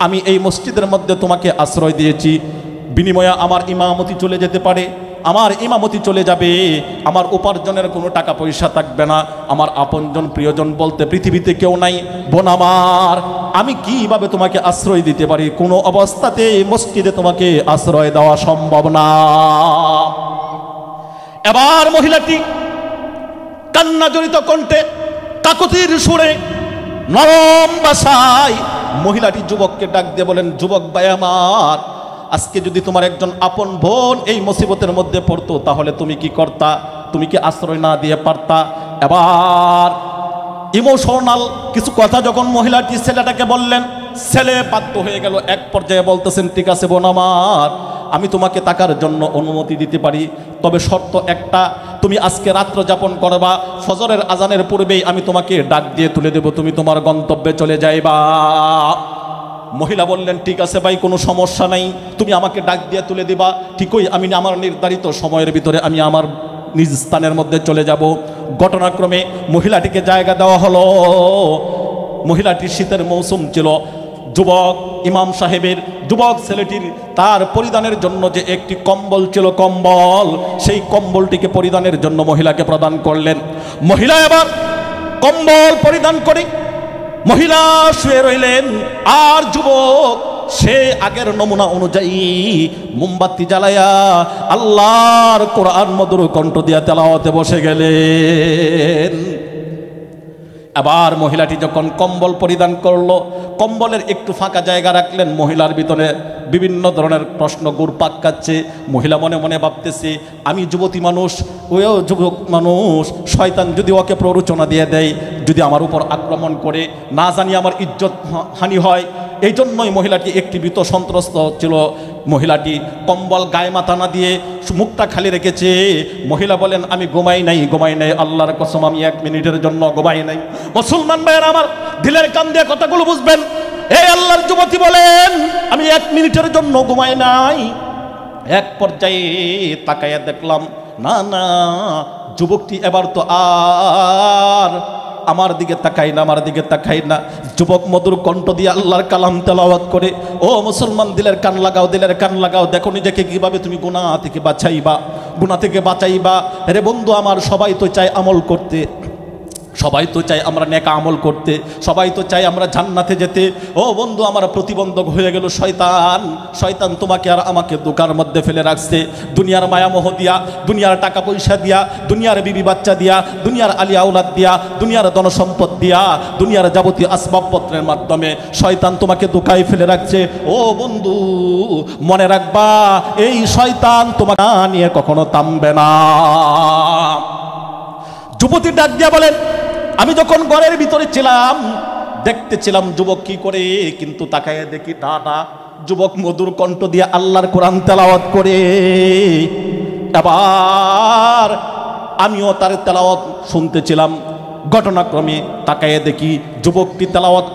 আমি এই মসজিদের মধ্যে তোমাকে আশ্রয় দিয়েছি, বিনিময়ে আমার ইমামতি চলে যেতে পারে, আমার ইমামতি চলে যাবে, আমার উপার্জনের কোনো টাকা পয়সা থাকবে না, আমার আপনজন প্রিয়জন বলতে পৃথিবীতে কেউ নাই। বোন আমার, আমি কিভাবে তোমাকে আশ্রয় দিতে পারি? কোনো অবস্থাতে মসজিদে তোমাকে আশ্রয় দেওয়া সম্ভব না। এবার মহিলাটি কান্না জড়িত কণ্ঠে, কাকুতির সুরে, নরম ভাষায় মহিলাটি যুবককে ডাক দিয়ে বলেন, যুবক ভাই আমার, আজকে যদি তোমার একজন আপন বোন এই মুসিবতের মধ্যে পড়তো, তাহলে তুমি কি করতা? তুমি কি আশ্রয় না দিয়ে পারতা? এবার ইমোশনাল কিছু কথা যখন মহিলাটি ছেলেটাকে বললেন, ছেলে বাধ্য হয়ে গেল। এক পর্যায়ে বলতেছেন, ঠিক আছে বোন আমার, আমি তোমাকে থাকার জন্য অনুমতি দিতে পারি, তবে শর্ত একটা, তুমি আজকে রাত্র যাপন করবা, ফজরের আজানের পূর্বেই আমি তোমাকে ডাক দিয়ে তুলে দেব, তুমি তোমার গন্তব্যে চলে যাইবা। মহিলা বললেন, ঠিক আছে ভাই, কোনো সমস্যা নাই, তুমি আমাকে ডাক দিয়ে তুলে দিবা, ঠিকই আমি আমার নির্ধারিত সময়ের ভিতরে আমি আমার নিজ স্থানের মধ্যে চলে যাব। ঘটনাক্রমে মহিলাটিকে জায়গা দেওয়া হলো। মহিলাটির শীতের মৌসুম ছিল। যুবক ইমাম সাহেবের, যুবক ছেলেটির তার পরিধানের জন্য যে একটি কম্বল ছিল, কম্বল, সেই কম্বলটিকে পরিধানের জন্য মহিলাকে প্রদান করলেন। মহিলা এবার কম্বল পরিধান করে মহিলা শুয়ে রইলেন, আর যুবক সে আগের নমুনা অনুযায়ী মোমবাতি জ্বালায়া আল্লাহর কোরআন মধুর কণ্ঠ দিয়া তেলাওয়াতে বসে গেলেন। আবার মহিলাটি যখন কম্বল পরিধান করলো, কম্বলের একটু ফাঁকা জায়গা রাখলেন, মহিলার ভিতরে বিভিন্ন ধরনের প্রশ্ন ঘুরপাক খাচ্ছে। মহিলা মনে মনে ভাবতেছে, আমি যুবতী মানুষ, ওও যুবক মানুষ, শয়তান যদি ওকে প্ররোচনা দিয়ে দেয়, যদি আমার উপর আক্রমণ করে, না জানি আমার ইজ্জত হানি হয়। এই জন্যই মহিলাটি একটি ভীত সন্ত্রস্ত ছিল। মহিলাটি কম্বল গায়ে মাথা না দিয়ে মুখটা খালি রেখেছে। মহিলা বলেন, আমি ঘুমাই নাই, আল্লাহর কসম আমি 1 মিনিটের জন্য ঘুমাই নাই। মুসলমান ভাইয়েরা আমার, দিলের কান দিয়ে কথাগুলো বুঝবেন। এই আল্লাহর যুবতী বলেন, আমি 1 মিনিটের জন্য ঘুমাই নাই। এক পর্যায়ে তাকাইয়া দেখলাম, না না, যুবকটি এবার তো আর আমার দিকে তাকাই না। যুবক মধুর কণ্ঠ দিয়ে আল্লাহর কালাম তেলাওয়াত করে। ও মুসলমান, দিলের কান লাগাও, দেখো নিজেকে কিভাবে তুমি গুনাহ থেকে বাঁচাইবা। রে বন্ধু আমার, সবাই তো চায় আমল করতে, সবাই তো চাই আমরা নেক আমল করতে, সবাই তো চাই আমরা জান্নাতে যেতে। ও বন্ধু আমার, প্রতিবন্ধক হয়ে গেল শয়তান তোমাকে আর আমাকে দোকার মধ্যে ফেলে রাখছে। দুনিয়ার মায়ামোহ দিয়া, দুনিয়ার টাকা পয়সা দিয়া, দুনিয়ার বিবি বাচ্চা দিয়া, দুনিয়ার আলিয়া আওলাদ দিয়া, দুনিয়ার ধনসম্পদ দিয়া, দুনিয়ার যাবতীয় আসবাবপত্রের মাধ্যমে শয়তান তোমাকে দোকায় ফেলে রাখছে। ও বন্ধু মনে রাখবা, এই শয়তান তোমাকে নিয়ে কখনো থামবে না। যুবতী ডাক দিয়া বলেন, আমি যখন ঘরের ভিতরে ছিলাম দেখতেছিলাম যুবক কি করে, কিন্তু তাকায় দেখি না, যুবক মধুর কণ্ঠ দিয়ে আল্লাহর কোরআন তেলাওয়াত করে। এবার আমিও তার তেলাওয়াত শুনতেছিলাম। ঘটনাক্রমে তাকায় দেখি যুবকটি তেলাওয়াত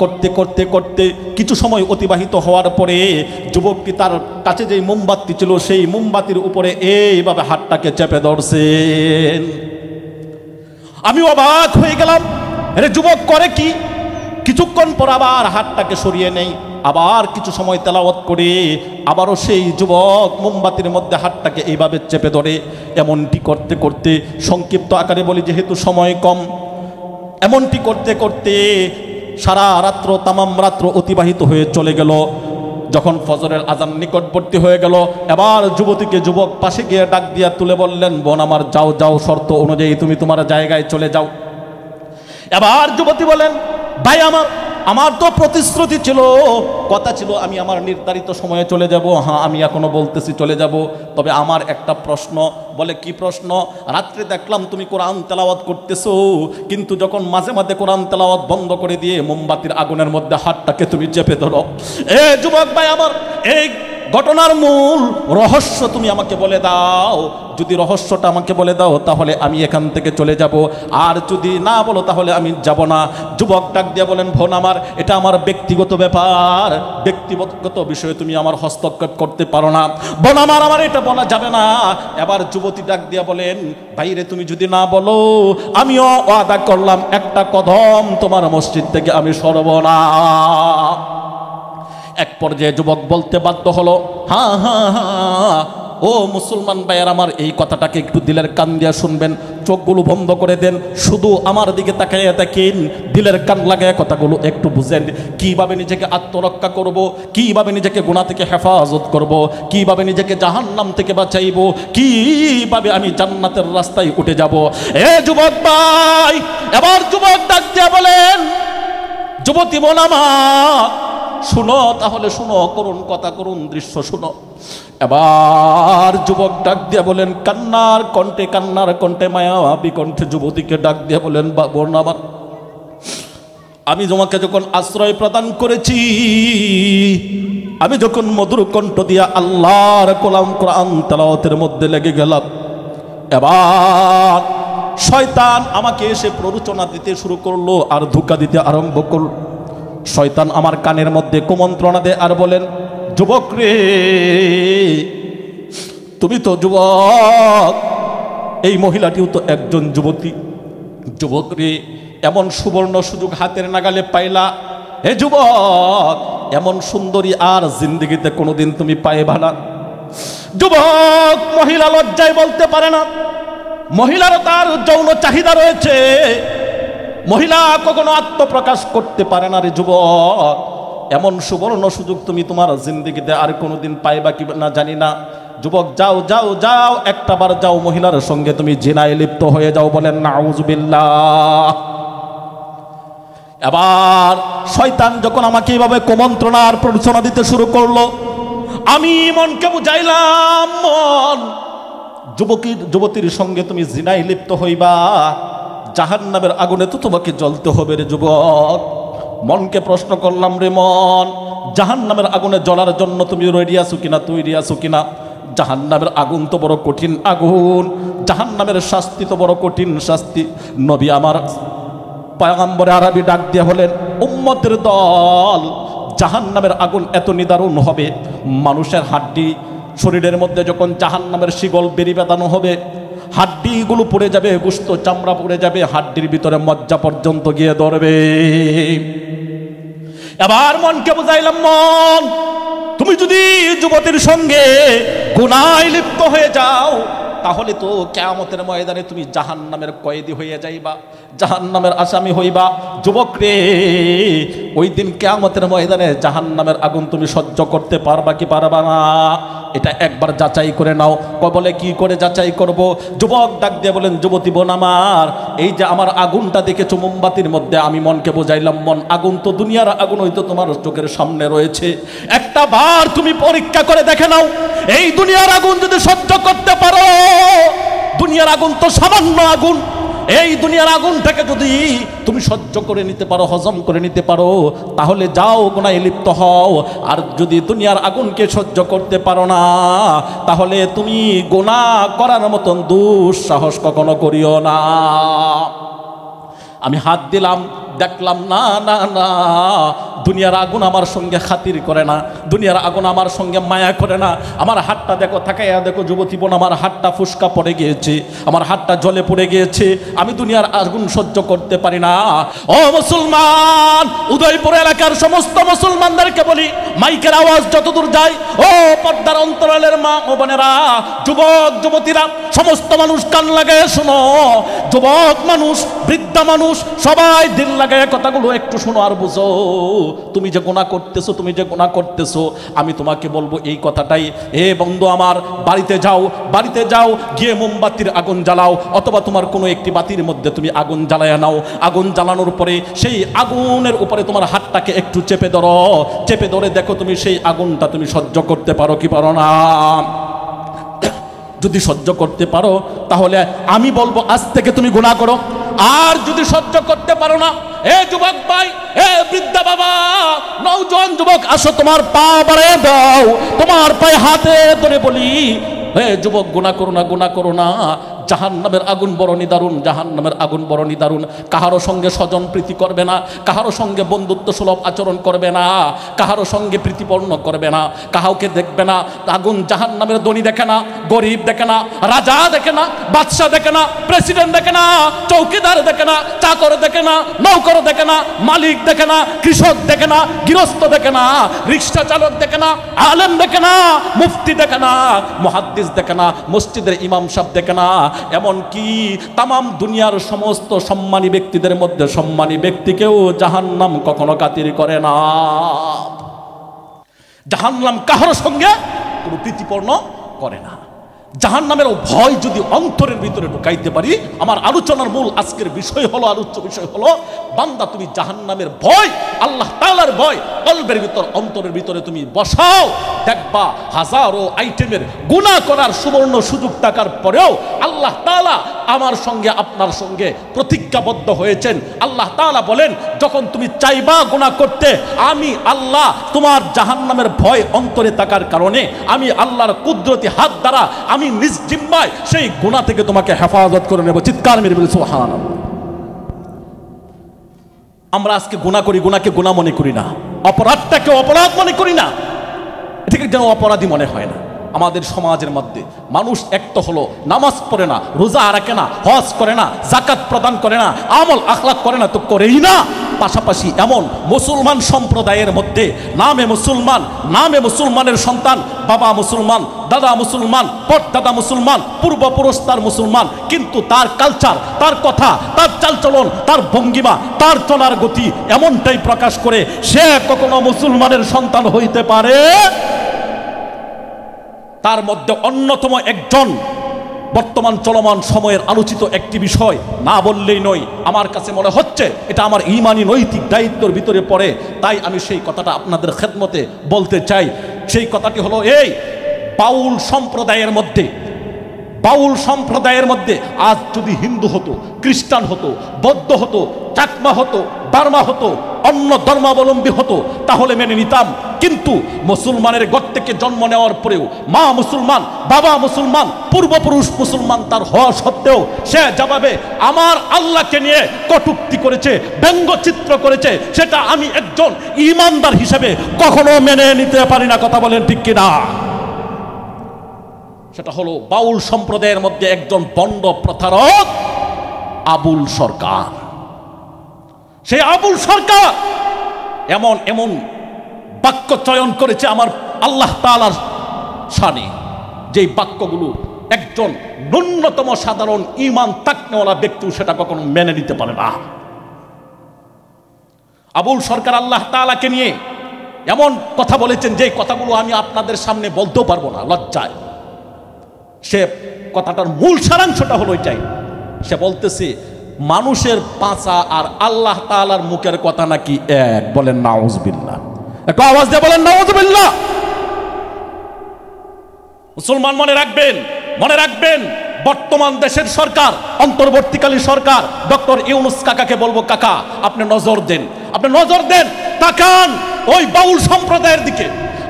করতে কিছু সময় অতিবাহিত হওয়ার পরে যুবকটি তার কাছে যে মোমবাতি ছিল, সেই মোমবাতির উপরে এইভাবে হাতটাকে চেপে ধরছেন। আমি অবাক হয়ে গেলাম, আরে যুবক করে কি? কিছুক্ষণ পর আবার হাতটাকে সরিয়ে নেই, আবার কিছু সময় তেলাওয়াত করে আবারও সেই যুবক মোমবাতির মধ্যে হাতটাকে এইভাবে চেপে ধরে। এমনটি করতে সংক্ষিপ্ত আকারে বলি যেহেতু সময় কম, এমনটি করতে সারা রাত্র, তামাম রাত্র অতিবাহিত হয়ে চলে গেল। যখন ফজরের আজান নিকটবর্তী হয়ে গেল, এবার যুবতীকে যুবক পাশে গিয়ে ডাক দিয়া তুলে বললেন, বোন আমার, যাও, শর্ত অনুযায়ী তুমি তোমার জায়গায় চলে যাও। এবার যুবতী বলেন, ভাই আমার তো প্রতিশ্রুতি ছিল, কথা ছিল, আমি আমার নির্ধারিত সময়ে চলে যাব। হ্যাঁ, আমি এখনো বলতেছি চলে যাব, তবে আমার একটা প্রশ্ন। বলে, কি প্রশ্ন? রাত্রে দেখলাম তুমি কোরআন তেলাওয়াত করতেছো, কিন্তু যখন মাঝে মাঝে কোরআন তেলাওয়াত বন্ধ করে দিয়ে মোমবাতির আগুনের মধ্যে হাতটাকে তুমি চেপে ধরো। যুবক ভাই আমার, এই ঘটনার মূল রহস্য তুমি আমাকে বলে দাও। যদি রহস্যটা আমাকে বলে দাও তাহলে আমি এখান থেকে চলে যাব, আর যদি না বলো তাহলে আমি যাব না। যুবক ডাক দিয়ে বলেন, বোন আমার, এটা আমার ব্যক্তিগত ব্যাপার, ব্যক্তিগত বিষয়ে তুমি আমার হস্তক্ষেপ করতে পারো না। বোন আমার এটা বলা যাবে না। এবার যুবতী ডাক দিয়ে বলেন, ভাইরে তুমি যদি না বলো, আমিও ওয়াদা করলাম একটা কদম তোমার মসজিদ থেকে আমি সরব না। এক পর্যায়ে যুবক বলতে বাধ্য হলো, হ্যাঁ, ও মুসলমান ভাইয়ের আমার, এই কথাটাকে একটু দিলের কান দিয়া শুনবেন, চোখগুলো বন্ধ করে দেন, শুধু আমার দিকে তাকাইয়া দেখেন, দিলের কান লাগায় কথাগুলো একটু বুঝেন। কিভাবে নিজেকে আত্মরক্ষা করব, কিভাবে নিজেকে গুনাহ থেকে হেফাজত করব, কিভাবে নিজেকে জাহান্নাম থেকে বাঁচাইব, কিভাবে আমি জান্নাতের রাস্তায় উঠে যাব। যুবক ভাই, এবার যুবক ডাক দিয়া বলেন, যুবতী বোন আমার, শুনো, তাহলে শুনো, করুন কথা, করুন দৃশ্য শুনো। এবার যুবক ডাক দিয়ে বলেন, কান্নার কণ্ঠে মায়াবী কণ্ঠে যুবতীকে ডাক দিয়ে বলেন, বোন আমার, আমি তোমাকে যখন আশ্রয় প্রদান করেছি, আমি যখন মধুর কণ্ঠ দিয়া আল্লাহর কোরআন তেলাওয়াতের মধ্যে লেগে গেলাম, এবার শয়তান আমাকে এসে প্ররোচনা দিতে শুরু করলো আর ধোঁকা দিতে আরম্ভ করলো। শয়তান আমার কানের মধ্যে কুমন্ত্রণা দেয় আর বলেন, যুবক রে, তুমি তো যুবক, এই মহিলাটিও তো একজন যুবতী। যুবক রে, এমন সুবর্ণ সুযোগ হাতের নাগালে পাইলা। হে যুবক, এমন সুন্দরী আর জিন্দগিতে কোনোদিন তুমি পাইবা না। যুবক মহিলা লজ্জায় বলতে পারে না, মহিলারও তার যৌন চাহিদা রয়েছে, মহিলা কখনো আত্মপ্রকাশ করতে পারে না। রে যুবক, এমন সুবর্ণ সুযোগ তুমি তোমার জিন্দগিতে আর কোনোদিন পাইবা কি না জানি না। যুবক, যাও, একটা বার যাও, মহিলার সঙ্গে তুমি জিনায় লিপ্ত হয়ে যাও। বলেন নাউজুবিল্লাহ। এবার শয়তান যখন আমাকে এইভাবে কুমন্ত্রণা আর প্ররোচনা দিতে শুরু করলো, আমি মনকে বুঝাইলাম, মন, যুবতীর সঙ্গে তুমি জিনায় লিপ্ত হইবা, জাহান্নামের আগুনে তো তোমাকে জ্বলতে হবে রে যুবক। মনকে প্রশ্ন করলাম, রে মন, জাহান্নামের আগুনে জ্বলার জন্য তুমি রেডি আছো কিনা, তৈরি আছো কিনা? জাহান্নামের আগুন তো বড় কঠিন আগুন, জাহান্নামের শাস্তি তো বড় কঠিন শাস্তি। নবী আমার পয়গম্বরে আরবি ডাক দিয়ে বলেন, উম্মতের দল, জাহান্নামের আগুন এত নিদারুণ হবে, মানুষের হাড্ডি শরীরের মধ্যে যখন জাহান্নামের শিকল বেরি বেঁধানো হবে, হাড্ডিগুলো পড়ে যাবে, গোশত চামড়া পড়ে যাবে, হাড্ডির ভিতরে মজ্জা পর্যন্ত গিয়ে ধরবে। এবার মনকে বুঝাইলাম, মন, তুমি যদি যুবতীর সঙ্গে গুনায় লিপ্ত হয়ে যাও, তাহলে তো কিয়ামতের ময়দানে তুমি জাহান্নামের কয়েদি হয়ে যাইবা, জাহান্নামের আসামি হইবা। যুবক রে, ওই দিন কিয়ামতের ময়দানে জাহান্নামের আগুন তুমি সহ্য করতে পারবা কি পারবা না, এটা একবার যাচাই করে নাও। বলে কি করে যাচাই করব? যুবক ডাক দিয়ে বলেন, যুবতী বোন আমার, এই যে আমার আগুনটা দেখেছো মোমবাতির মধ্যে, আমি মনকে বোঝাইলাম, মন, আগুন তো দুনিয়ার আগুন হয়তো তোমার চোখের সামনে রয়েছে, একটা বার তুমি পরীক্ষা করে দেখে নাও, এই দুনিয়ার আগুন যদি সহ্য করতে পারো, দুনিয়ার আগুন তো সামান্য আগুন, এই দুনিয়ার আগুনটাকে যদি তুমি সহ্য করে নিতে পারো, হজম করে নিতে পারো, তাহলে যাও গুনাহে লিপ্ত হও। আর যদি দুনিয়ার আগুনকে সহ্য করতে পারো না, তাহলে তুমি গুনাহ করার মতন দুঃসাহস কখনো করিও না। আমি হাত দিলাম, দেখলাম না না না, দুনিয়ার আগুন আমার সঙ্গে খাতির করে না, দুনিয়ার আগুন আমার সঙ্গে মায়া করে না। আমার হাতটা দেখো, তাকাইয়া দেখো যুবতী বোন, আমার হাতটা ফুসকা পড়ে গিয়েছে, আমার হাতটা জলে পড়ে গিয়েছে, আমি দুনিয়ার আগুন সহ্য করতে পারি না। ও মুসলমান, উদয়পুর এলাকার সমস্ত মুসলমানদেরকে বলি, মাইকের আওয়াজ যতদূর যায়, ও পর্দার অন্তরালের মা ও বোনেরা, যুবক যুবতীরা, সমস্ত মানুষ কান লাগায় শোনো, যুবক মানুষ, বৃদ্ধা মানুষ, সবাই দিল লাগায় কথাগুলো একটু শোনো আর বুঝো। তুমি যে গুনাহ করতেছো, তুমি যে গুনাহ করতেছো, আমি তোমাকে বলবো এই কথাটাই, এ বন্ধু আমার, বাড়িতে যাও, বাড়িতে যাও, গিয়ে মোমবাতির আগুন জ্বালাও, অথবা তোমার কোনো একটি বাতির মধ্যে তুমি আগুন জ্বালায়া নাও। আগুন জ্বালানোর পরে সেই আগুনের উপরে তোমার হাতটাকে একটু চেপে ধরো, চেপে ধরে দেখো তুমি সেই আগুনটা তুমি সহ্য করতে পারো কি পারো না। যদি সহ্য করতে পারো, তাহলে আমি বলবো আজ থেকে তুমি গুনাহ করো। আর যদি সহ্য করতে পারো না, এ যুবক ভাই, এ বৃদ্ধা বাবা, নওজোয়ান যুবক, আসো, তোমার পা বাড়িয়ে দাও, তোমার পায়ে হাতে ধরে বলি, হে যুবক, গুনাহ করো না, গুনাহ করো না। জাহান্নামের আগুন বড় নিদারুণ, জাহান্নামের আগুন বড় নিদারুণ। কাহারো সঙ্গে স্বজন প্রীতি করবে না, কাহারো সঙ্গে বন্ধুত্ব সুলভ আচরণ করবে না, কাহারো সঙ্গে প্রীতিপূর্ণ করবে না, কাহাকে দেখবে না। আগুন জাহান্নামের ধনী দেখে না, গরিব দেখে না, রাজা দেখে না, বাদশা দেখে না, প্রেসিডেন্ট দেখে না, চৌকিদার দেখে না, চাকর দেখে না, নৌকর দেখে না, মালিক দেখে না, কৃষক দেখে না, গৃহস্থ দেখে না, রিক্সা চালক দেখে না, আলেম দেখে না, মুফতি দেখে না, মুহাদ্দিস দেখে না, মসজিদের ইমাম সাহেব দেখে না, এমনকি তামাম দুনিয়ার সমস্ত সম্মানী ব্যক্তিদের মধ্যে সম্মানী ব্যক্তিকেও জাহান্নাম কখনো খাতির করে না। জাহান্নাম কাহার সঙ্গে কোনো প্রীতিপূর্ণ করে না। জাহান্নামের ভয় যদি অন্তরের ভিতরে ঢুকাইতে পারি, আমার আলোচনার মূল আজকের বিষয় হলো, আলোচ্য বিষয় হলো, বান্দা তুমি জাহান্নামের ভয়, আল্লাহ তাআলার ভয় কলবের ভিতর, অন্তরের ভিতরে তুমি বসাও, দেখবা হাজারো আইটেমের গুনাহ করার সুবর্ণ সুযোগ থাকার পরেও আল্লাহ তাআলা আমার সঙ্গে আপনার সঙ্গে প্রতিজ্ঞাবদ্ধ হয়েছেন। আল্লাহ তাআলা বলেন, যখন তুমি চাইবা গুনাহ করতে, আমি আল্লাহ তোমার জাহান্নামের ভয় অন্তরে থাকার কারণে আমি আল্লাহর কুদরতি হাত দ্বারা আমি নিজ জিম্মায় সেই গুনাহ থেকে তোমাকে হেফাজত করে নেব। চিৎকার মেরে বলি সুবহানাল্লাহ। আমরা আজকে গুনাহ করি, গুনাহকে গুনাহ মনে করি না, অপরাধটাকে অপরাধ মনে করি না, এটাকে যেন অপরাধী মনে হয় না। আমাদের সমাজের মধ্যে মানুষ এক তো হলো, নামাজ পড়ে না, রোজা রাখে না, হজ করে না, যাকাত প্রদান করে না, আমল আখলাক করে না, তো করেই না। পাশাপাশি এমন মুসলমান সম্প্রদায়ের মধ্যে নামে মুসলমান, নামে মুসলমানের সন্তান, বাবা মুসলমান, দাদা মুসলমান, পরদাদা মুসলমান, পূর্বপুরুষ তার মুসলমান, কিন্তু তার কালচার, তার কথা, তার চালচলন, তার ভঙ্গিমা, তার চলার গতি এমনটাই প্রকাশ করে সে কখনো মুসলমানের সন্তান হইতে পারে। তার মধ্যে অন্যতম একজন বর্তমান চলমান সময়ের আলোচিত একটি বিষয়, না বললেই নয়। আমার কাছে মনে হচ্ছে এটা আমার ঈমানি নৈতিক দায়িত্বের ভিতরে পড়ে, তাই আমি সেই কথাটা আপনাদের খেদমতে বলতে চাই। সেই কথাটি হলো এই, বাউল সম্প্রদায়ের মধ্যে আজ যদি হিন্দু হতো, খ্রিস্টান হতো, বৌদ্ধ হতো, চাকমা হতো, বার্মা হতো, অন্য ধর্মাবলম্বী হতো, তাহলে মেনে নিতাম। কিন্তু মুসলমানের ঘর থেকে জন্ম নেওয়ার পরেও মা মুসলমান, বাবা মুসলমান, পূর্বপুরুষ মুসলমান তার হওয়া সত্ত্বেও সে যেভাবে আমার আল্লাহকে নিয়ে কটূক্তি করেছে, ব্যঙ্গচিত্র করেছে, সেটা আমি একজন ঈমানদার হিসেবে কখনো মেনে নিতে পারি না। কথা বলেন ঠিক কিনা? সেটা হলো বাউল সম্প্রদায়ের মধ্যে একজন বন্ড প্রতারক আবুল সরকার। সেই আবুল সরকার এমন এমন বাক্য চয়ন করেছে আমার আল্লাহ তাআলার শানে, যেই বাক্যগুলো একজন ন্যূনতম সাধারণ ঈমান তাকওয়ালা ব্যক্তিও সেটা কখনো মেনে নিতে পারে না। আবুল সরকার আল্লাহ তাআলাকে নিয়ে এমন কথা বলেছেন যে কথাগুলো আমি আপনাদের সামনে বলতেও পারবো না, লজ্জায়। সে কথাটার মূল সারাংশটা হলো এটাই, সে বলতেছে মানুষের পাঁচা আর আল্লাহ তাআলার মুখের কথা নাকি এক। বলেন নাউজুবিল্লাহ, একটু আওয়াজ দিয়ে বলেন নাউজুবিল্লাহ। মুসলমান মনে রাখবেন বর্তমান দেশের সরকার, অন্তর্বর্তীকালীন সরকার, ডক্টর ইউনূস কাকাকে বলবো, কাকা আপনি নজর দেন, তাকান ওই বাউল সম্প্রদায়ের দিকে।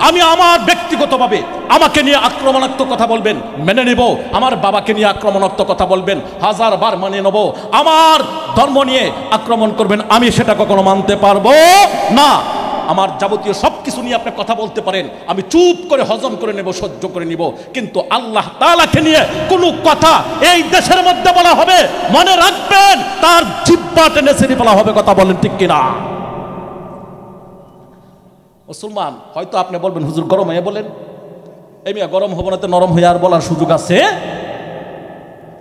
আমি আমার ব্যক্তিগতভাবে আমাকে নিয়ে আক্রমণাত্মক কথা বলবেন, মেনে নেব। আমার বাবাকে নিয়ে আক্রমণাত্মক কথা বলবেন, 1000 বার মানে নেব। আমার ধর্ম নিয়ে আক্রমণ করবেন, আমি সেটা কখনো মানতে পারবো না। আমার যাবতীয় সব কিছু নিয়ে আপনি কথা বলতে পারেন, আমি চুপ করে হজম করে নেব, সহ্য করে নিব। কিন্তু আল্লাহ তাআলাকে নিয়ে কোনো কথা এই দেশের মধ্যে বলা হবে, মনে রাখবেন তার জিহ্বা টেনে ছিঁড়ে ফেলা হবে। কথা বলেন ঠিক কিনা? মুসলমান হয়তো আপনি বলবেন হুজুর গরম হয়ে বলেন, এই মিয়া গরম হবো না তো নরম হয়ে আর বলার সুযোগ আছে?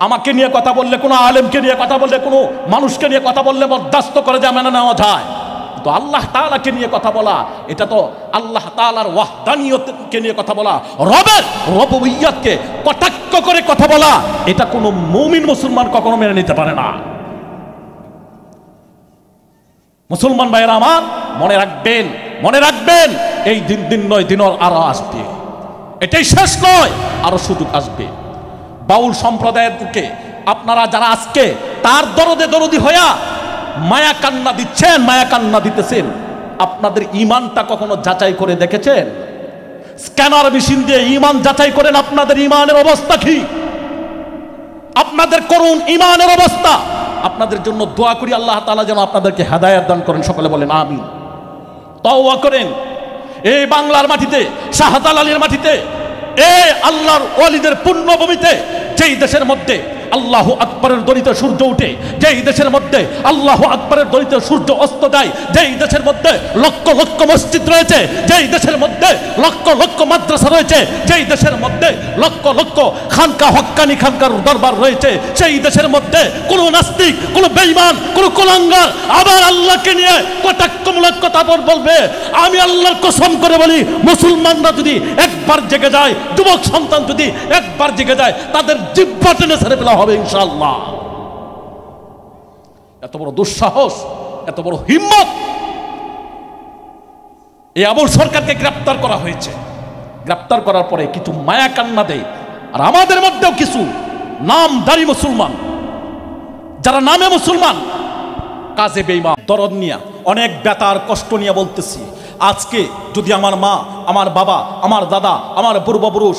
আমাকে নিয়ে কথা বললে, কোনো আলেমকে নিয়ে কথা বললে, কোনো মানুষকে নিয়ে কথা বললে বরদাস্ত করে যা মেনে নেওয়া যায়। তো আল্লাহ তাআলাকে নিয়ে কথা বলা, এটা তো আল্লাহ তাআলার ওয়াহদানিয়তকে নিয়ে কথা বলা, রবের রুবুবিয়্যাতকে কটাক্ষ করে কথা বলা, এটা কোনো মুমিন মুসলমান কখনো মেনে নিতে পারে না। মুসলমান ভাইয়েরা আমার, মনে রাখবেন এই দিন নয়, দিন আরো আসবে। এটাই শেষ নয়, আরো সুযোগ আসবে। বাউল সম্প্রদায়ের দিকে আপনারা যারা আজকে তার দরদি হইয়া মায়া কান্না দিতেছেন, আপনাদের ঈমানটা কখনো যাচাই করে দেখেছেন? স্ক্যানার মেশিন দিয়ে ঈমান যাচাই করেন, আপনাদের ঈমানের অবস্থা কি? আপনাদের করুন ঈমানের অবস্থা। আপনাদের জন্য দোয়া করি, আল্লাহ তাআলা যেন আপনাদেরকে হেদায়েত দান করেন। সকলে বলেন আমিন। তওবা করেন। এই বাংলার মাটিতে, শাহজালালের মাটিতে, এই আল্লাহর ওয়ালিদের পুণ্যভূমিতে, যেই দেশের মধ্যে আল্লাহু আকবরের দরিতে সূর্য উঠে, যেই দেশের মধ্যে আল্লাহু আকবরের দরিতে সূর্য অস্ত যায়, যেই দেশের মধ্যে লক্ষ লক্ষ মসজিদ রয়েছে, যেই দেশের মধ্যে লক্ষ লক্ষ মাদ্রাসা রয়েছে, যেই দেশের মধ্যে লক্ষ লক্ষ খানকা হক্কানি খানকার দরবার রয়েছে, সেই দেশের মধ্যে কোনো নাস্তিক, কোনো বেঈমান, কোনো কুলাঙ্গার আবার আল্লাহকে নিয়ে কটাক্ষমূলক কথা বলবে। আমি আল্লাহর কসম করে বলি, মুসলমানরা যদি একবার জেগে যায়, যুবক সন্তান যদি একবার জেগে যায়, তাদের জিহ্বা টেনে ছেড়ে ফেলা হবে ইনশাআল্লাহ। এত বড় দুঃসাহস, এত বড় হিম্মত! এই আবুল সরকারকে গ্রেফতার করা হয়েছে। গ্রেফতার করার পরে কিছু মায়া কান্না দেয়, আর আমাদের মধ্যেও কিছু নামধারী মুসলমান, যারা নামে মুসলমান কাজে বেঈমান, দরদ নিয়া অনেক ব্যথার কষ্ট নিয়ে বলতেছি, আজকে যদি আমার মা, আমার বাবা, আমার দাদা, আমার পূর্বপুরুষ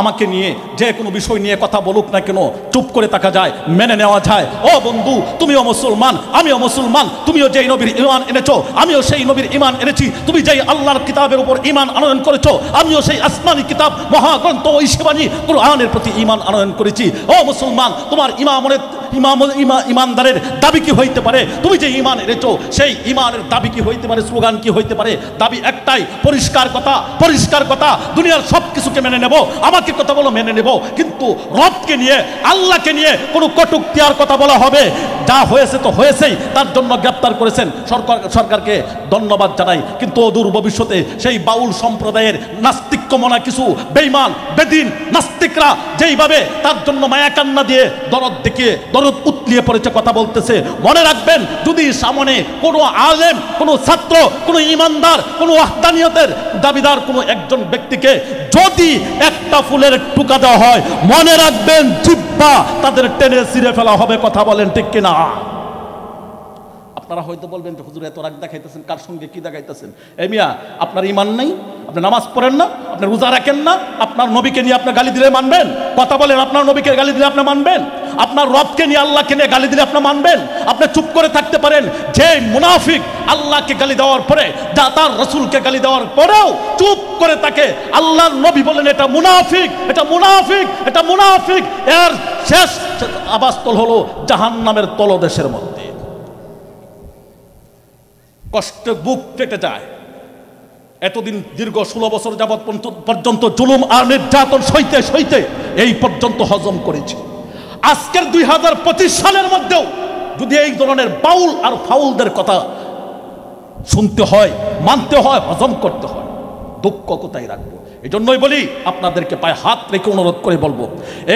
আমাকে নিয়ে যে কোনো বিষয় নিয়ে কথা বলুক না কেন, চুপ করে থাকা যায়, মেনে নেওয়া যায়। ও বন্ধু, তুমিও মুসলমান, আমিও মুসলমান, তুমিও যেই নবীর ঈমান এনেছো, আমিও সেই নবীর ঈমান এনেছি। তুমি যেই আল্লাহর কিতাবের উপর ঈমান আনয়ন করেছো, আমিও সেই আসমানি কিতাব, মহাগ্রন্থ, ঐশবাণী কুরআনের প্রতি ঈমান আনয়ন করেছি। ও মুসলমান, তোমার ঈমানদারের দাবি কি হইতে পারে? তুমি যে ঈমান এনেছো সেই ঈমানের দাবি কি হইতে পারে? স্লোগান কি হইতে পারে? দাবি একটাই, পরিষ্কার কথা, কথা, পরিষ্কার কথা, দুনিয়ার সব কিছুকে মেনে নেব, আমাকে কথা বলো মেনে নেব, কিন্তু রবকে নিয়ে, আল্লাহকে নিয়ে কোনো কটূক্তি আর কথা বলা হবে? যা হয়েছে তো হয়েছেই, তার জন্য গ্রেপ্তার করেছেন, সরকারকে ধন্যবাদ জানাই। কিন্তু অদূর ভবিষ্যতে সেই বাউল সম্প্রদায়ের নাস্তিক্যমনা কিছু বেঈমান বেদিন নাস্তিকরা যেইভাবে তার জন্য মায়া কান্না দিয়ে দরদ দেখিয়ে দরদ উতলিয়ে পড়েছে, কথা বলতেছে, মনে রাখবেন, যদি সামনে কোনো আলেম, কোনো ছাত্র, কোনো ইমানদার, কোনো ওয়াহদানিয়তের দাবিদার কোনো একজন ব্যক্তিকে যদি একটা ফুলের টুকা দেওয়া হয়, মনে রাখবেন জিহ্বা তাদের টেনে ছিঁড়ে ফেলা হবে। কথা বলেন ঠিক কিনা? আপনারা হয়তো বলবেন যে হুজুর এত রাগ দেখাইতেছেন, কার সঙ্গে কি দেখাইতেছেন? এই মিয়া, আপনার ঈমান নাই, আপনি নামাজ পড়েন না, আপনি রোজা রাখেন না, আপনার নবীকে নিয়ে আপনি গালি দিলে মানবেন? কথা বলেন, আপনার নবীকে গালি দিলে আপনি মানবেন? আপনার রবকে নিয়ে, আল্লাহকে নিয়ে গালি দিলে আপনি মানবেন? আপনি চুপ করে থাকতে পারেন? যে মুনাফিক আল্লাহকে গালি দেওয়ার পরে, যা তার রাসূলকে গালি দেওয়ার পরেও চুপ করে থাকে, আল্লাহর নবী বলেন এটা মুনাফিক, এটা মুনাফিক, এটা মুনাফিক। এর শেষ আবাসস্থল হলো জাহান্নামের তলদেশের মধ্যে। কষ্টে বুক ফেটে যায়। এতদিন দীর্ঘ 16 বছর যাবৎ পর্যন্ত জুলুম আর নির্যাতন সইতে সইতে এই পর্যন্ত হজম করেছি। আজকের 2025 সালের মধ্যেও যদি এই ধরনের বাউল আর ফাউলদের কথা শুনতে হয়, মানতে হয়, হজম করতে হয়, দুঃখ কোথায় রাখবো? এই জন্যই বলি, আপনাদেরকে পায়ে হাত রেখে অনুরোধ করে বলবো,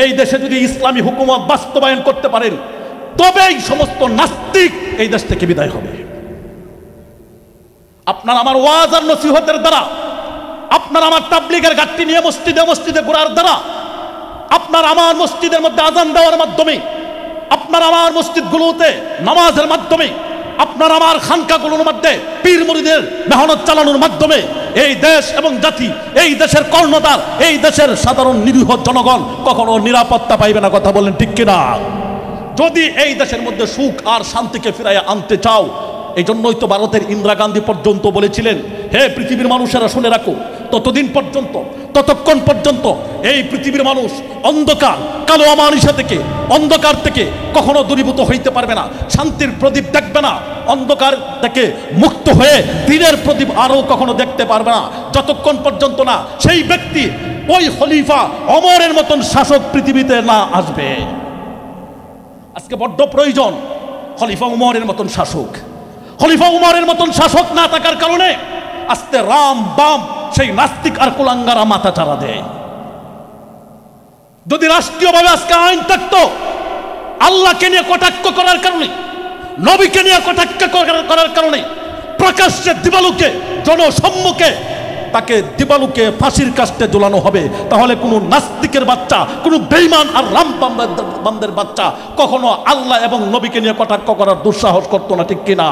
এই দেশে যদি ইসলামী হুকুমত বাস্তবায়ন করতে পারেন, তবে এই সমস্ত নাস্তিক এই দেশ থেকে বিদায় হবে। আপনার আমার ওয়াজ আর নসিহতের দ্বারা, আপনার আমার তাবলীগের ঘাটতি নিয়ে মসজিদে মসজিদে ঘোরার দ্বারা, আপনার আমার মসজিদের মধ্যে আজান দেওয়ার মাধ্যমে, আপনার আমার মসজিদগুলোতে নামাজের মাধ্যমে, আপনার আমার খানকাগুলোর মধ্যে পীর মুরিদের মেহনত চালানোর মাধ্যমে এই দেশ এবং জাতি, এই দেশের কর্ণধার, এই দেশের সাধারণ নিরীহ জনগণ কখনো নিরাপত্তা পাইবে না। কথা বলেন ঠিক কিনা? যদি এই দেশের মধ্যে সুখ আর শান্তিকে ফিরাইয়া আনতে চাও, এই জন্যই তো ভারতের ইন্দিরা গান্ধী পর্যন্ত বলেছিলেন, হে পৃথিবীর মানুষেরা শুনে রাখো, ততক্ষণ পর্যন্ত এই পৃথিবীর মানুষ অন্ধকার, কালো অমানুষা থেকে, অন্ধকার থেকে কখনো দূরীভূত হইতে পারবে না, শান্তির প্রদীপ দেখবে না, অন্ধকার থেকে মুক্ত হয়ে দিনের প্রদীপ আরও কখনো দেখতে পারবে না, যতক্ষণ পর্যন্ত না সেই ব্যক্তি, ওই খলিফা ওমরের মতন শাসক পৃথিবীতে না আসবে। আজকে বড্ড প্রয়োজন খলিফা উমরের মতন শাসক। খলিফা উমরের মতন শাসক না থাকার কারণে আস্তে রাম বাম সেই নাস্তিক আর কুলাঙ্গারা মাথা চারা দেয়। যদি রাষ্ট্রীয়ভাবে আজকে আইন থাকতো, আল্লাহকে নিয়ে কটাক্ষ করার কারণে, নবীকে নিয়ে কটাক্ষ করার কারণে প্রকাশ্যে দিবালুকে, জনসম্মুখে তাকে দিবালুকে ফাঁসির কাস্টে ঝোলানো হবে, তাহলে কোনো নাস্তিকের বাচ্চা, কোনো বেঈমান আর রাম বামদের বাচ্চা কখনো আল্লাহ এবং নবীকে নিয়ে কটাক্ষ করার দুঃসাহস করতো না, ঠিক কিনা?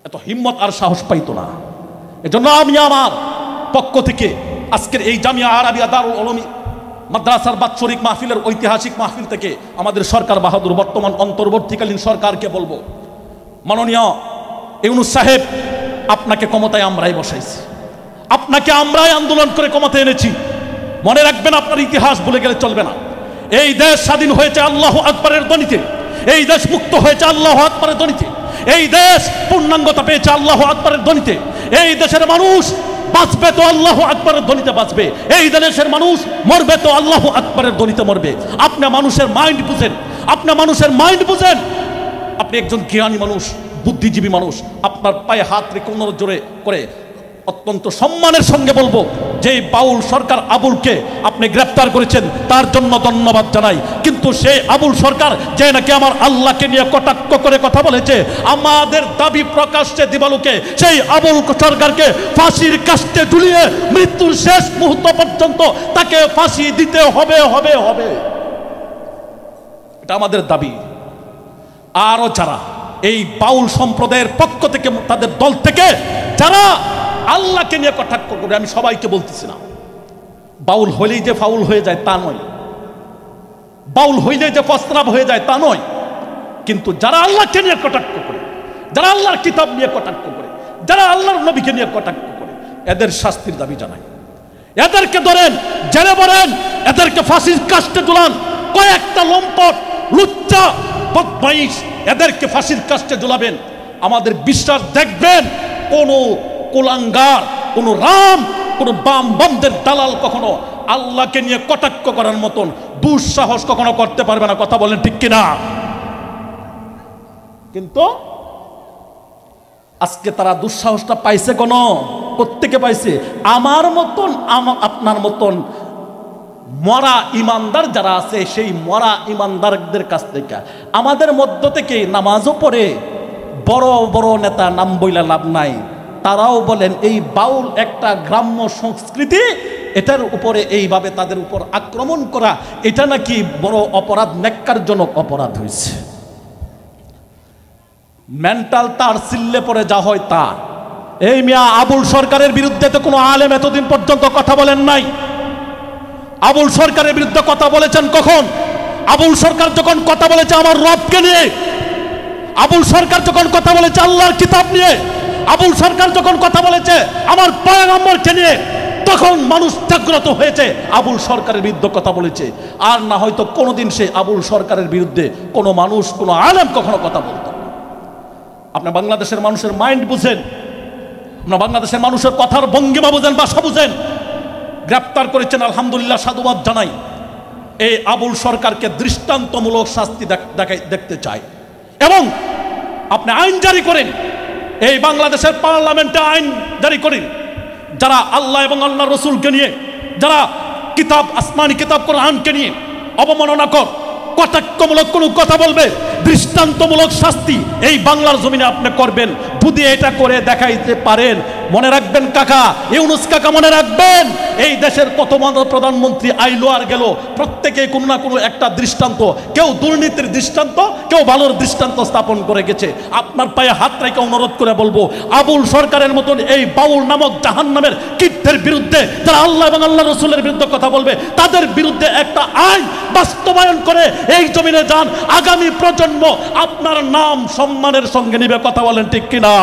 এত হিম্মত আর সাহস পাইতো না। এজন্য আমি আমার পক্ষ থেকে আজকের এই জামিয়া আরাবিয়া দারুল উলুম মাদ্রাসার বাৎসরিক মাহফিলের ঐতিহাসিক মাহফিল থেকে আমাদের সরকার বাহাদুর বর্তমান অন্তর্বর্তীকালীন সরকারকে বলবো, মাননীয় ইউনূস সাহেব, আপনাকে ক্ষমতায় আমরাই বসাইছি, আপনাকে আমরাই আন্দোলন করে ক্ষমতায় এনেছি। মনে রাখবেন, আপনার ইতিহাস ভুলে গেলে চলবে না। এই দেশ স্বাধীন হয়েছে আল্লাহু আকবারের ধ্বনিতে, এই দেশ মুক্ত হয়েছে আল্লাহু আকবারের ধ্বনিতে, এই দেশ পূর্ণাঙ্গতা পেয়েছে আল্লাহু আকবারের ধ্বনিতে। এই দেশের মানুষ বাঁচবে তো আল্লাহু আকবারের ধ্বনিতে বাঁচবে, এই দেশের মানুষ মরবে তো আল্লাহু আকবারের ধ্বনিতে মরবে। আপনি মানুষের মাইন্ড বুঝেন, আপনি মানুষের মাইন্ড বুঝেন, আপনি একজন জ্ঞানী মানুষ, বুদ্ধিজীবী মানুষ। আপনার পায়ে হাত রেখে অনুরোধ জোরে করে অত্যন্ত সম্মানের সঙ্গে বলবো, যে বাউল সরকার আবুলকে আপনি গ্রেফতার করেছেন, তার জন্য ধন্যবাদ জানাই। কিন্তু সেই আবুল সরকার যে নাকি আমার আল্লাহকে নিয়ে কটাক্ষ করে কথা বলেছে, আমাদের দাবি প্রকাশ্যে দিবালুকে সেই আবুল সরকারকে ফাঁসির কাস্টে ঝুলিয়ে মৃত্যুর শেষ মুহূর্ত পর্যন্ত তাকে ফাঁসি দিতে হবে হবে হবে, এটা আমাদের দাবি। আরও যারা এই বাউল সম্প্রদায়ের পক্ষ থেকে, তাদের দল থেকে যারা আল্লাহকে নিয়ে কটাক্ষ করে, আমি সবাইকে বলতেছি না, বাউল হইলেই যে ফাউল হয়ে যায় তা নয়, বাউল হইলেই যে প্রস্তাব হয়ে যায় তা নয়, কিন্তু যারা আল্লাহকে নিয়ে কটাক্ষ করে, যারা আল্লাহর কিতাব নিয়ে কটাক্ষ করে, যারা আল্লাহর নবীকে নিয়ে কটাক্ষ করে, এদের শাস্তির দাবি জানাই। এদেরকে ধরেন, জেলে ভরেন, এদেরকে ফাঁসির কাস্টে ঝুলান। কয়েকটা লম্পট, লুচ্চা, বদমাইশ, এদেরকে ফাঁসির কাস্টে ঝুলাবেন। আমাদের বিশ্বাস, দেখবেন কোনো কুলাঙ্গার, কোন রাম, কোন বামদের দালাল কখনো আল্লাহকে নিয়ে কটাক্ষ করার মতন দুঃসাহস কখনো করতে পারবে না। কথা বলেন ঠিক কিনা? কিন্তু আজকে তারা দুঃসাহসটা পাইছে কোন প্রত্যেকে পাইছে? আমার মতন, আপনার মতন মরা ইমানদার যারা আছে, সেই মরা ইমানদারদের কাছ থেকে, আমাদের মধ্য থেকে নামাজও পড়ে বড় বড় নেতা নাম বইলা লাভ নাই, তারাও বলেন এই বাউল একটা গ্রাম্য সংস্কৃতি, এটার উপরে এইভাবে তাদের উপর আক্রমণ করা, এটা নাকি বড় অপরাধ, ন্যাক্কারজনক অপরাধ হয়েছে। মেন্টাল তার চিল্লে পড়ে যা হয় তা। এই মিয়া আবুল সরকারের বিরুদ্ধে তো কোনো আলেম এতদিন পর্যন্ত কথা বলেন নাই। আবুল সরকারের বিরুদ্ধে কথা বলেছেন কখন? আবুল সরকার যখন কথা বলেছে আমার রবকে নিয়ে, আবুল সরকার যখন কথা বলেছে আল্লাহর কিতাব নিয়ে, আবুল সরকার যখন কথা বলেছে আমার পয়গম্বরকে নিয়ে, তখন মানুষ জাগ্রত হয়েছে, আবুল সরকারের বিরুদ্ধে কথা বলেছে। আর না হয়তো কোনোদিন সে আবুল সরকারের বিরুদ্ধে কোনো মানুষ, কোনো আলেম কখনো কথা বলতো না। আপনি বাংলাদেশের মানুষের মাইন্ড বুঝেন, আপনার বাংলাদেশের মানুষের কথার ভঙ্গিমা বুঝেন, ভাষা বুঝেন। গ্রেপ্তার করেছেন, আলহামদুলিল্লাহ, সাধুবাদ জানাই। এই আবুল সরকারকে দৃষ্টান্তমূলক শাস্তি দেখতে চাই। এবং আপনি আইন জারি করেন, এই বাংলাদেশের পার্লামেন্টে আইন জারি করেন, যারা আল্লাহ এবং আল্লাহ রসুলকে নিয়ে, যারা কিতাব, আসমানি কিতাব কোরআনকে নিয়ে অবমাননা কটাক্ষমূলক কোনো কথা বলবে, দৃষ্টান্তমূলক শাস্তি এই বাংলার জমিনে আপনি করবেন। যদি এটা করে দেখাইতে পারেন, মনে রাখবেন কাকা, ইউনূস কাকা, মনে রাখবেন, এই দেশের কত প্রধানমন্ত্রী আইলো আর গেল, প্রত্যেকে কোনো না কোনো একটা দৃষ্টান্ত, কেউ দুর্নীতির দৃষ্টান্ত, কেউ ভালোর দৃষ্টান্ত স্থাপন করে গেছে। আপনার পায়ে হাত রেখে অনুরোধ করে বলবো, আবুল সরকারের মতন এই বাউল নামক জাহান্নামের কীর্তের বিরুদ্ধে যারা আল্লাহ এবং আল্লাহ রসুলের বিরুদ্ধে কথা বলবে, তাদের বিরুদ্ধে একটা আইন বাস্তবায়ন করে এই জমিনে যান। আগামী প্রজন্ম আপনার নাম সম্মানের সঙ্গে নিবে। কথা বলেন ঠিক কিনা?